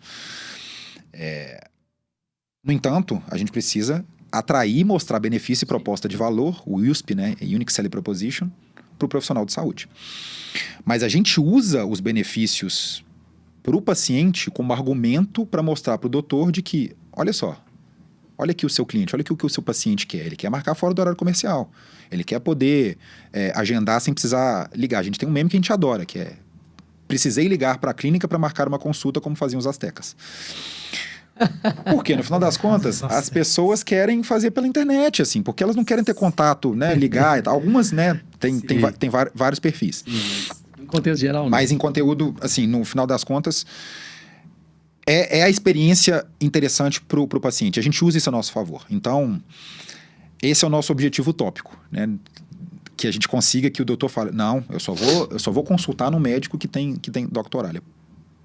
No entanto, a gente precisa atrair, mostrar benefício e proposta de valor, o USP, né? Unique Selling Proposition, para o profissional de saúde. Mas a gente usa os benefícios para o paciente como argumento para mostrar para o doutor de que, olha só, olha aqui o seu cliente, olha aqui o que o seu paciente quer. Ele quer marcar fora do horário comercial. Ele quer poder agendar sem precisar ligar. A gente tem um meme que a gente adora, que é: precisei ligar para a clínica para marcar uma consulta como faziam os astecas. Porque, no final das contas, as pessoas querem fazer pela internet, assim, porque elas não querem ter contato, né, ligar e tal. Algumas, né, tem vários perfis. Em contexto geral, não. Mas em conteúdo, assim, no final das contas, é a experiência interessante pro paciente. A gente usa isso a nosso favor. Então, esse é o nosso objetivo utópico, né? Que a gente consiga que o doutor fale: não, eu só vou consultar no médico que tem Doctoralia.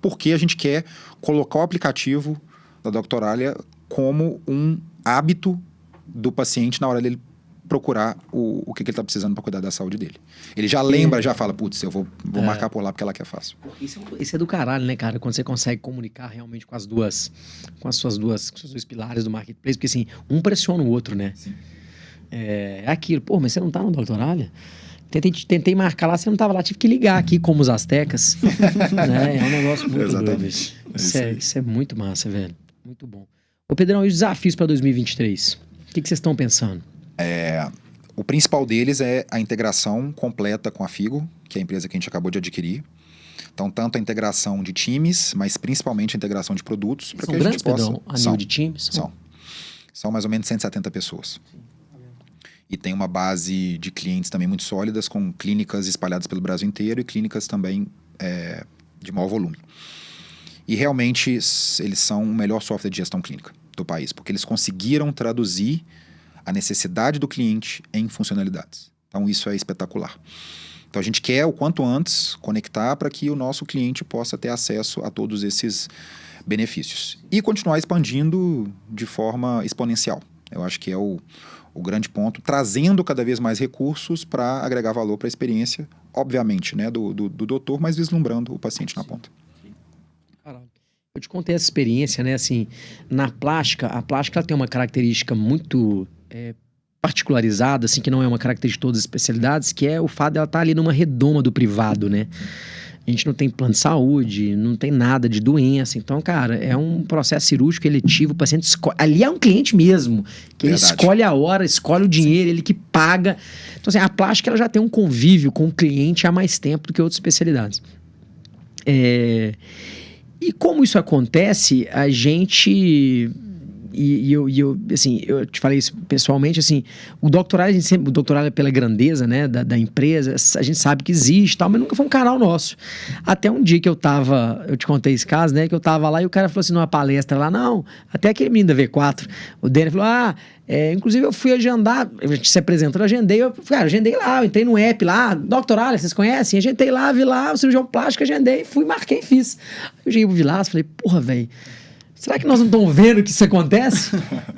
Porque a gente quer colocar o aplicativo da Doctoralia como um hábito do paciente na hora dele procurar o que ele está precisando para cuidar da saúde dele. Ele já lembra, já fala: putz, eu vou marcar por lá porque ela quer fácil. Isso é do caralho, né, cara? Quando você consegue comunicar realmente com os seus dois pilares do marketplace, porque assim, um pressiona o outro, né? Sim. É aquilo, pô, mas você não tá no Doctoralia? Tentei marcar lá, você não tava lá, tive que ligar aqui como os astecas. Né? É um negócio muito doido. Isso é muito massa, velho. Muito bom. Ô Pedrão, e os desafios para 2023? O que vocês estão pensando? O principal deles é a integração completa com a Figo, que é a empresa que a gente acabou de adquirir. Então, tanto a integração de times, mas principalmente a integração de produtos. São que grandes, Pedrão, a nível de times? São mais ou menos 170 pessoas. Sim. E tem uma base de clientes também muito sólidas, com clínicas espalhadas pelo Brasil inteiro e clínicas também de maior volume. E realmente eles são o melhor software de gestão clínica do país, porque eles conseguiram traduzir a necessidade do cliente em funcionalidades. Então isso é espetacular. Então a gente quer o quanto antes conectar para que o nosso cliente possa ter acesso a todos esses benefícios. E continuar expandindo de forma exponencial. Eu acho que é o grande ponto, trazendo cada vez mais recursos para agregar valor para a experiência, obviamente, né, do doutor, mas vislumbrando o paciente na ponta. Caralho. Eu te contei essa experiência, né, assim, na plástica, a plástica ela tem uma característica muito particularizada, assim, que não é uma característica de todas as especialidades, que é o fato de ela estar ali numa redoma do privado, né? A gente não tem plano de saúde, não tem nada de doença. Então, cara, é um processo cirúrgico eletivo, o paciente escolhe. Ali é um cliente mesmo, que ele escolhe a hora, escolhe o dinheiro, ele que paga. Então, assim, a plástica ela já tem um convívio com o cliente há mais tempo do que outras especialidades. E como isso acontece, a gente... eu te falei isso pessoalmente, assim, o Doctoralia pela grandeza, né, da empresa, a gente sabe que existe e tal, mas nunca foi um canal nosso. Até um dia que eu te contei esse caso, né, que eu tava lá e o cara falou assim, numa palestra lá, não, até aquele menino da V4, o Daniel falou, inclusive eu fui agendar, a gente se apresentou, eu agendei lá, eu entrei no app lá, Doctoralia, vocês conhecem? Agendei lá, vi lá, o cirurgião plástico, agendei, fui, marquei, fiz. Eu cheguei pro Vilaço, falei, porra, velho, será que nós não estamos vendo que isso acontece?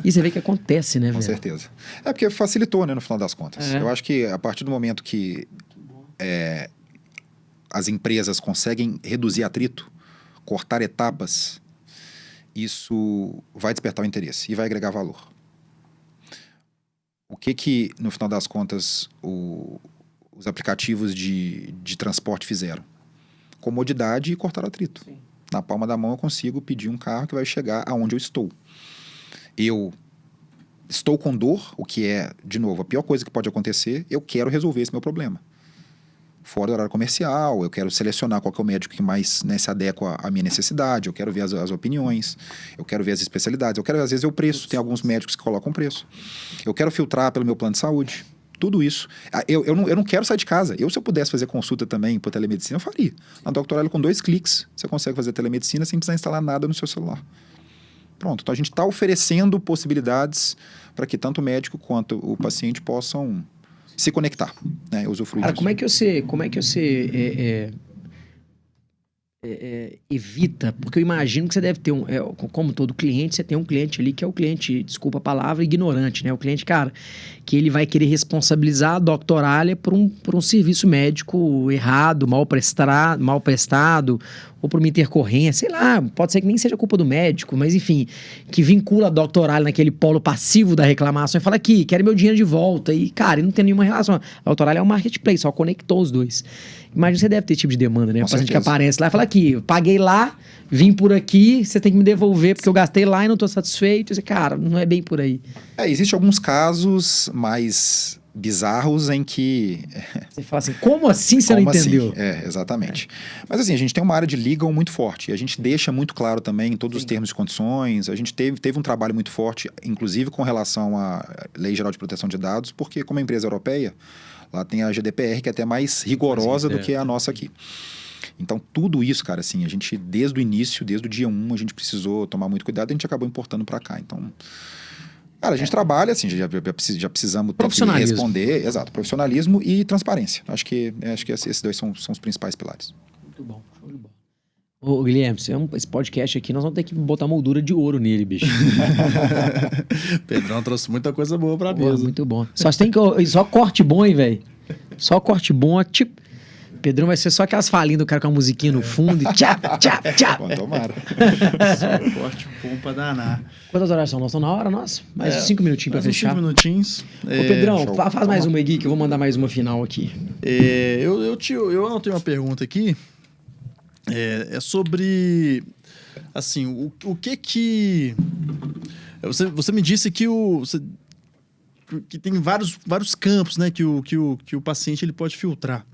E você vê que acontece, né, velho? Com certeza. É porque facilitou, né, no final das contas. Eu acho que a partir do momento que as empresas conseguem reduzir atrito, cortar etapas, isso vai despertar o interesse e vai agregar valor. O que no final das contas, os aplicativos de transporte fizeram? Comodidade e cortar atrito. Sim. Na palma da mão eu consigo pedir um carro que vai chegar aonde eu estou. Eu estou com dor, o que é, de novo, a pior coisa que pode acontecer, eu quero resolver esse meu problema. Fora do horário comercial, eu quero selecionar qual que é o médico que mais, né, se adequa à minha necessidade, eu quero ver as opiniões, eu quero ver as especialidades, eu quero, às vezes, o preço, tem alguns médicos que colocam preço. Eu quero filtrar pelo meu plano de saúde. Tudo isso. Eu não quero sair de casa. Se eu pudesse fazer consulta também por telemedicina, eu faria. Na Doctoralia, com 2 cliques, você consegue fazer telemedicina sem precisar instalar nada no seu celular. Pronto, então a gente está oferecendo possibilidades para que tanto o médico quanto o paciente possam se conectar, né, usufruir disso. Como é que você evita, porque eu imagino que você deve ter como todo cliente, você tem um cliente ali que é o cliente, desculpa a palavra, ignorante, né? O cliente, cara, que ele vai querer responsabilizar a doctoralha por um serviço médico errado, mal prestado, ou por uma intercorrência, sei lá, pode ser que nem seja culpa do médico, mas enfim, que vincula a doctoralha naquele polo passivo da reclamação e fala aqui, quero meu dinheiro de volta, e cara, não tem nenhuma relação. A doctoralha é um marketplace, só conectou os dois. Imagina, você deve ter esse tipo de demanda, né? O paciente que aparece lá e fala aqui, eu paguei lá, vim por aqui, você tem que me devolver porque eu gastei lá e não tô satisfeito. Você, cara, não é bem por aí. Existem alguns casos mais bizarros em que... Você fala assim, como assim você não entendeu? Exatamente. Mas assim, a gente tem uma área de legal muito forte. E a gente deixa muito claro também em todos os termos e condições. A gente teve um trabalho muito forte, inclusive com relação à Lei Geral de Proteção de Dados, porque como empresa europeia, lá tem a GDPR, que é até mais rigorosa do que a nossa aqui. Então, tudo isso, cara, assim, a gente, desde o início, desde o dia 1, a gente precisou tomar muito cuidado e a gente acabou importando para cá. Então, cara, a gente trabalha, assim, já precisamos ter que responder. Exato, profissionalismo e transparência. Acho que esses dois são os principais pilares. Muito bom, show de bola. Ô, Guilherme, esse podcast aqui, nós vamos ter que botar moldura de ouro nele, bicho. Pedrão trouxe muita coisa boa pra mesa. Muito bom. Só corte bom, hein, velho? Só corte bom, tipo... Pedrão vai ser só aquelas falinhas do cara com a musiquinha no fundo e tchap, tchap, tchap. Bom, tomara. Só corte bom pra danar. Quantas horas são? Nós estamos na hora, nossa? Mais 5 minutinhos pra fechar. 5 minutinhos. Ô, Pedrão, faz mais uma aí, Gui, que eu vou mandar mais uma final aqui. Eu anotei uma pergunta aqui. É sobre... Assim, o que... Você me disse que que tem vários campos, né, que o paciente ele pode filtrar.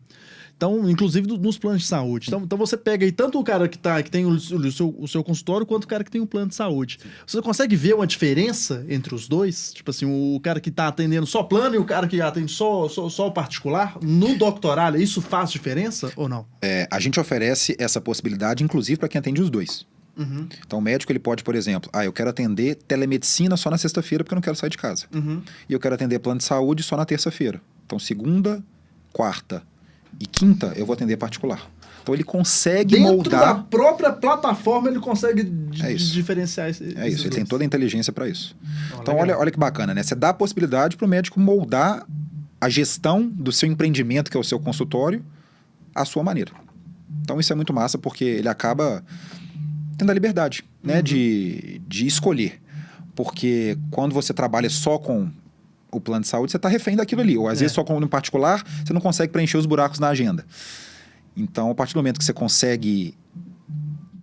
Então, inclusive nos planos de saúde. Então você pega aí tanto o cara que tem o seu consultório, quanto o cara que tem um plano de saúde. Você consegue ver uma diferença entre os dois? Tipo assim, o cara que está atendendo só plano e o cara que atende só o particular? No doctoral, isso faz diferença ou não? A gente oferece essa possibilidade, inclusive, para quem atende os dois. Uhum. Então, o médico ele pode, por exemplo, eu quero atender telemedicina só na sexta-feira porque eu não quero sair de casa. Uhum. E eu quero atender plano de saúde só na terça-feira. Então, segunda, quarta e quinta, eu vou atender particular. Então, ele consegue Dentro moldar... da própria plataforma, ele consegue diferenciar esses isso, dois. ele tem toda a inteligência para isso. Então, legal. olha que bacana, né? Você dá a possibilidade para o médico moldar a gestão do seu empreendimento, que é o seu consultório, à sua maneira. Então, isso é muito massa, porque ele acaba tendo a liberdade, né? De escolher. Porque quando você trabalha só com o plano de saúde, você está refém daquilo ali. Ou às vezes só com no particular, você não consegue preencher os buracos na agenda. Então, a partir do momento que você consegue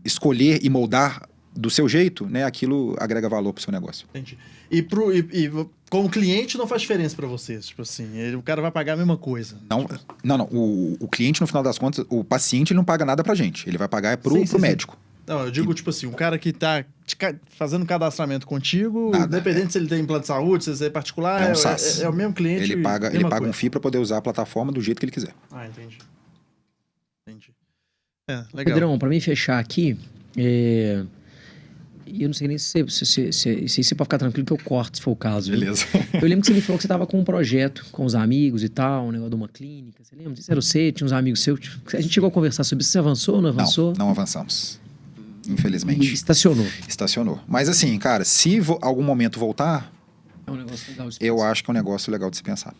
escolher e moldar do seu jeito, né, aquilo agrega valor para o seu negócio. Entendi. E como cliente não faz diferença para vocês? Tipo assim, o cara vai pagar a mesma coisa? Não. O cliente, no final das contas, o paciente ele não paga nada para a gente. Ele vai pagar pro médico. Não, eu digo, tipo assim, um cara que tá fazendo cadastramento contigo, independente se ele tem plano de saúde, se é particular, é um SaaS. É o mesmo cliente. Ele paga um FII para poder usar a plataforma do jeito que ele quiser. Entendi. Legal. Pedrão, para mim fechar aqui, eu não sei nem se você pode ficar tranquilo que eu corto, se for o caso. Beleza. Eu lembro que você me falou que você estava com um projeto com os amigos e tal, um negócio de uma clínica. Você lembra? Isso era você, tinha uns amigos seus. A gente chegou a conversar sobre isso. Você avançou ou não avançou? Não avançamos. Infelizmente. E estacionou. Estacionou. Mas assim, cara, se algum momento voltar... É um negócio legal de se pensar. Eu acho que é um negócio legal de se pensar.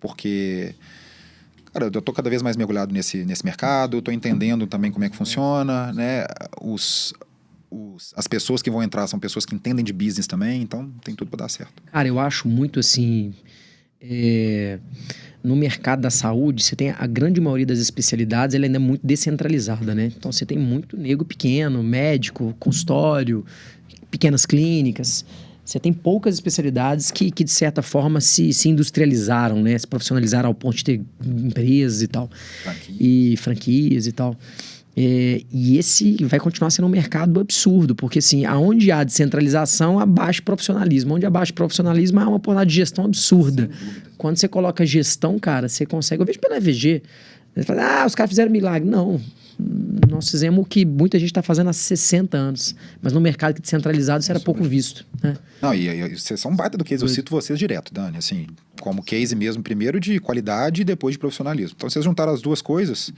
Porque... Cara, eu tô cada vez mais mergulhado nesse mercado, tô entendendo também como é que funciona, né? As pessoas que vão entrar são pessoas que entendem de business também, então tem tudo para dar certo. Cara, eu acho muito assim... No mercado da saúde, você tem a grande maioria das especialidades, ela ainda é muito descentralizada, né? Então, você tem muito nego pequeno, médico, consultório, pequenas clínicas. Você tem poucas especialidades que de certa forma, se industrializaram, né? Se profissionalizaram ao ponto de ter empresas e tal. Franquias e tal. E esse vai continuar sendo um mercado absurdo, porque assim, aonde há descentralização, há baixo profissionalismo. Onde há baixo profissionalismo, há uma oportunidade de gestão absurda. Quando você coloca gestão, cara, você consegue... Eu vejo pela EVG, você fala, os caras fizeram milagre. Não, nós fizemos o que muita gente está fazendo há 60 anos. Mas no mercado descentralizado isso era pouco visto. Né? Não, e vocês são baita do case. Eu cito vocês direto, Dani, assim, como case mesmo, primeiro de qualidade e depois de profissionalismo. Então, vocês juntaram as duas coisas,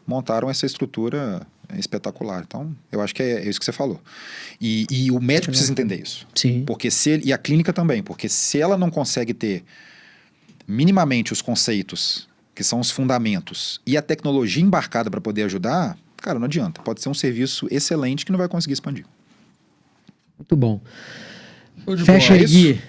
montaram essa estrutura espetacular. Então, eu acho que é isso que você falou. E o médico precisa entender isso. Sim. Porque e a clínica também, porque se ela não consegue ter minimamente os conceitos, que são os fundamentos, e a tecnologia embarcada para poder ajudar, cara, não adianta. Pode ser um serviço excelente que não vai conseguir expandir. Muito bom. Fecha aí, Gui.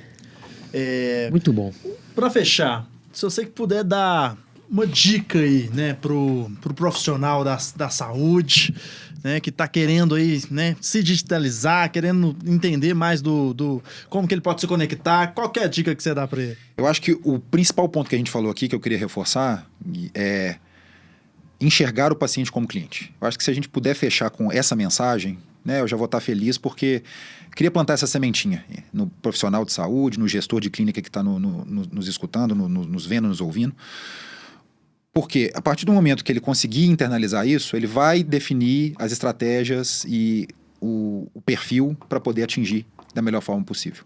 Muito bom. Para fechar, se você puder dar uma dica aí, né, pro profissional da saúde, né, que está querendo aí, né, se digitalizar, querendo entender mais do como que ele pode se conectar, qual que é a dica que você dá para ele? Eu acho que o principal ponto que a gente falou aqui, que eu queria reforçar, é enxergar o paciente como cliente. Eu acho que se a gente puder fechar com essa mensagem, né, eu já vou estar feliz, porque queria plantar essa sementinha no profissional de saúde, no gestor de clínica que está nos escutando, nos vendo, nos ouvindo. Porque a partir do momento que ele conseguir internalizar isso, ele vai definir as estratégias e o perfil para poder atingir da melhor forma possível.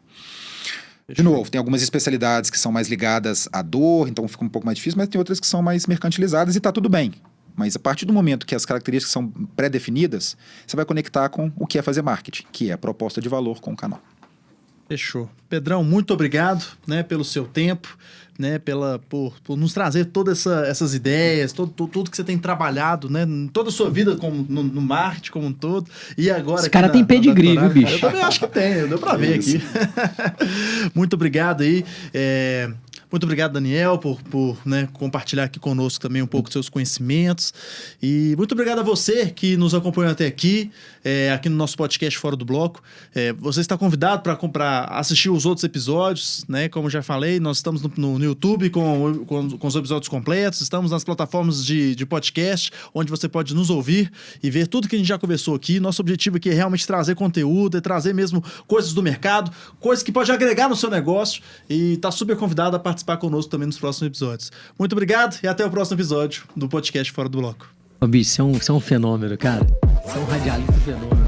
De novo, tem algumas especialidades que são mais ligadas à dor, então fica um pouco mais difícil, mas tem outras que são mais mercantilizadas e está tudo bem. Mas a partir do momento que as características são pré-definidas, você vai conectar com o que é fazer marketing, que é a proposta de valor com o canal. Fechou. Pedrão, muito obrigado, né, pelo seu tempo, né, por nos trazer todas essas ideias, tudo que você tem trabalhado, né, toda a sua vida no marketing como um todo. E agora... Esse cara tem pedigree, viu, bicho? Eu também acho que tem, deu pra ver aqui. Muito obrigado aí. Muito obrigado, Daniel, por né, compartilhar aqui conosco também um pouco dos seus conhecimentos. E muito obrigado a você que nos acompanhou até aqui, aqui no nosso podcast Fora do Bloco. Você está convidado para assistir os outros episódios, né? Como já falei, nós estamos no YouTube com os episódios completos, estamos nas plataformas de podcast, onde você pode nos ouvir e ver tudo que a gente já conversou aqui. Nosso objetivo aqui é realmente trazer conteúdo, trazer mesmo coisas do mercado, coisas que pode agregar no seu negócio, e está super convidado a participar conosco também nos próximos episódios. Muito obrigado e até o próximo episódio do podcast Fora do Bloco. Ô, bicho, você é um fenômeno, cara. Você é um radialista fenômeno.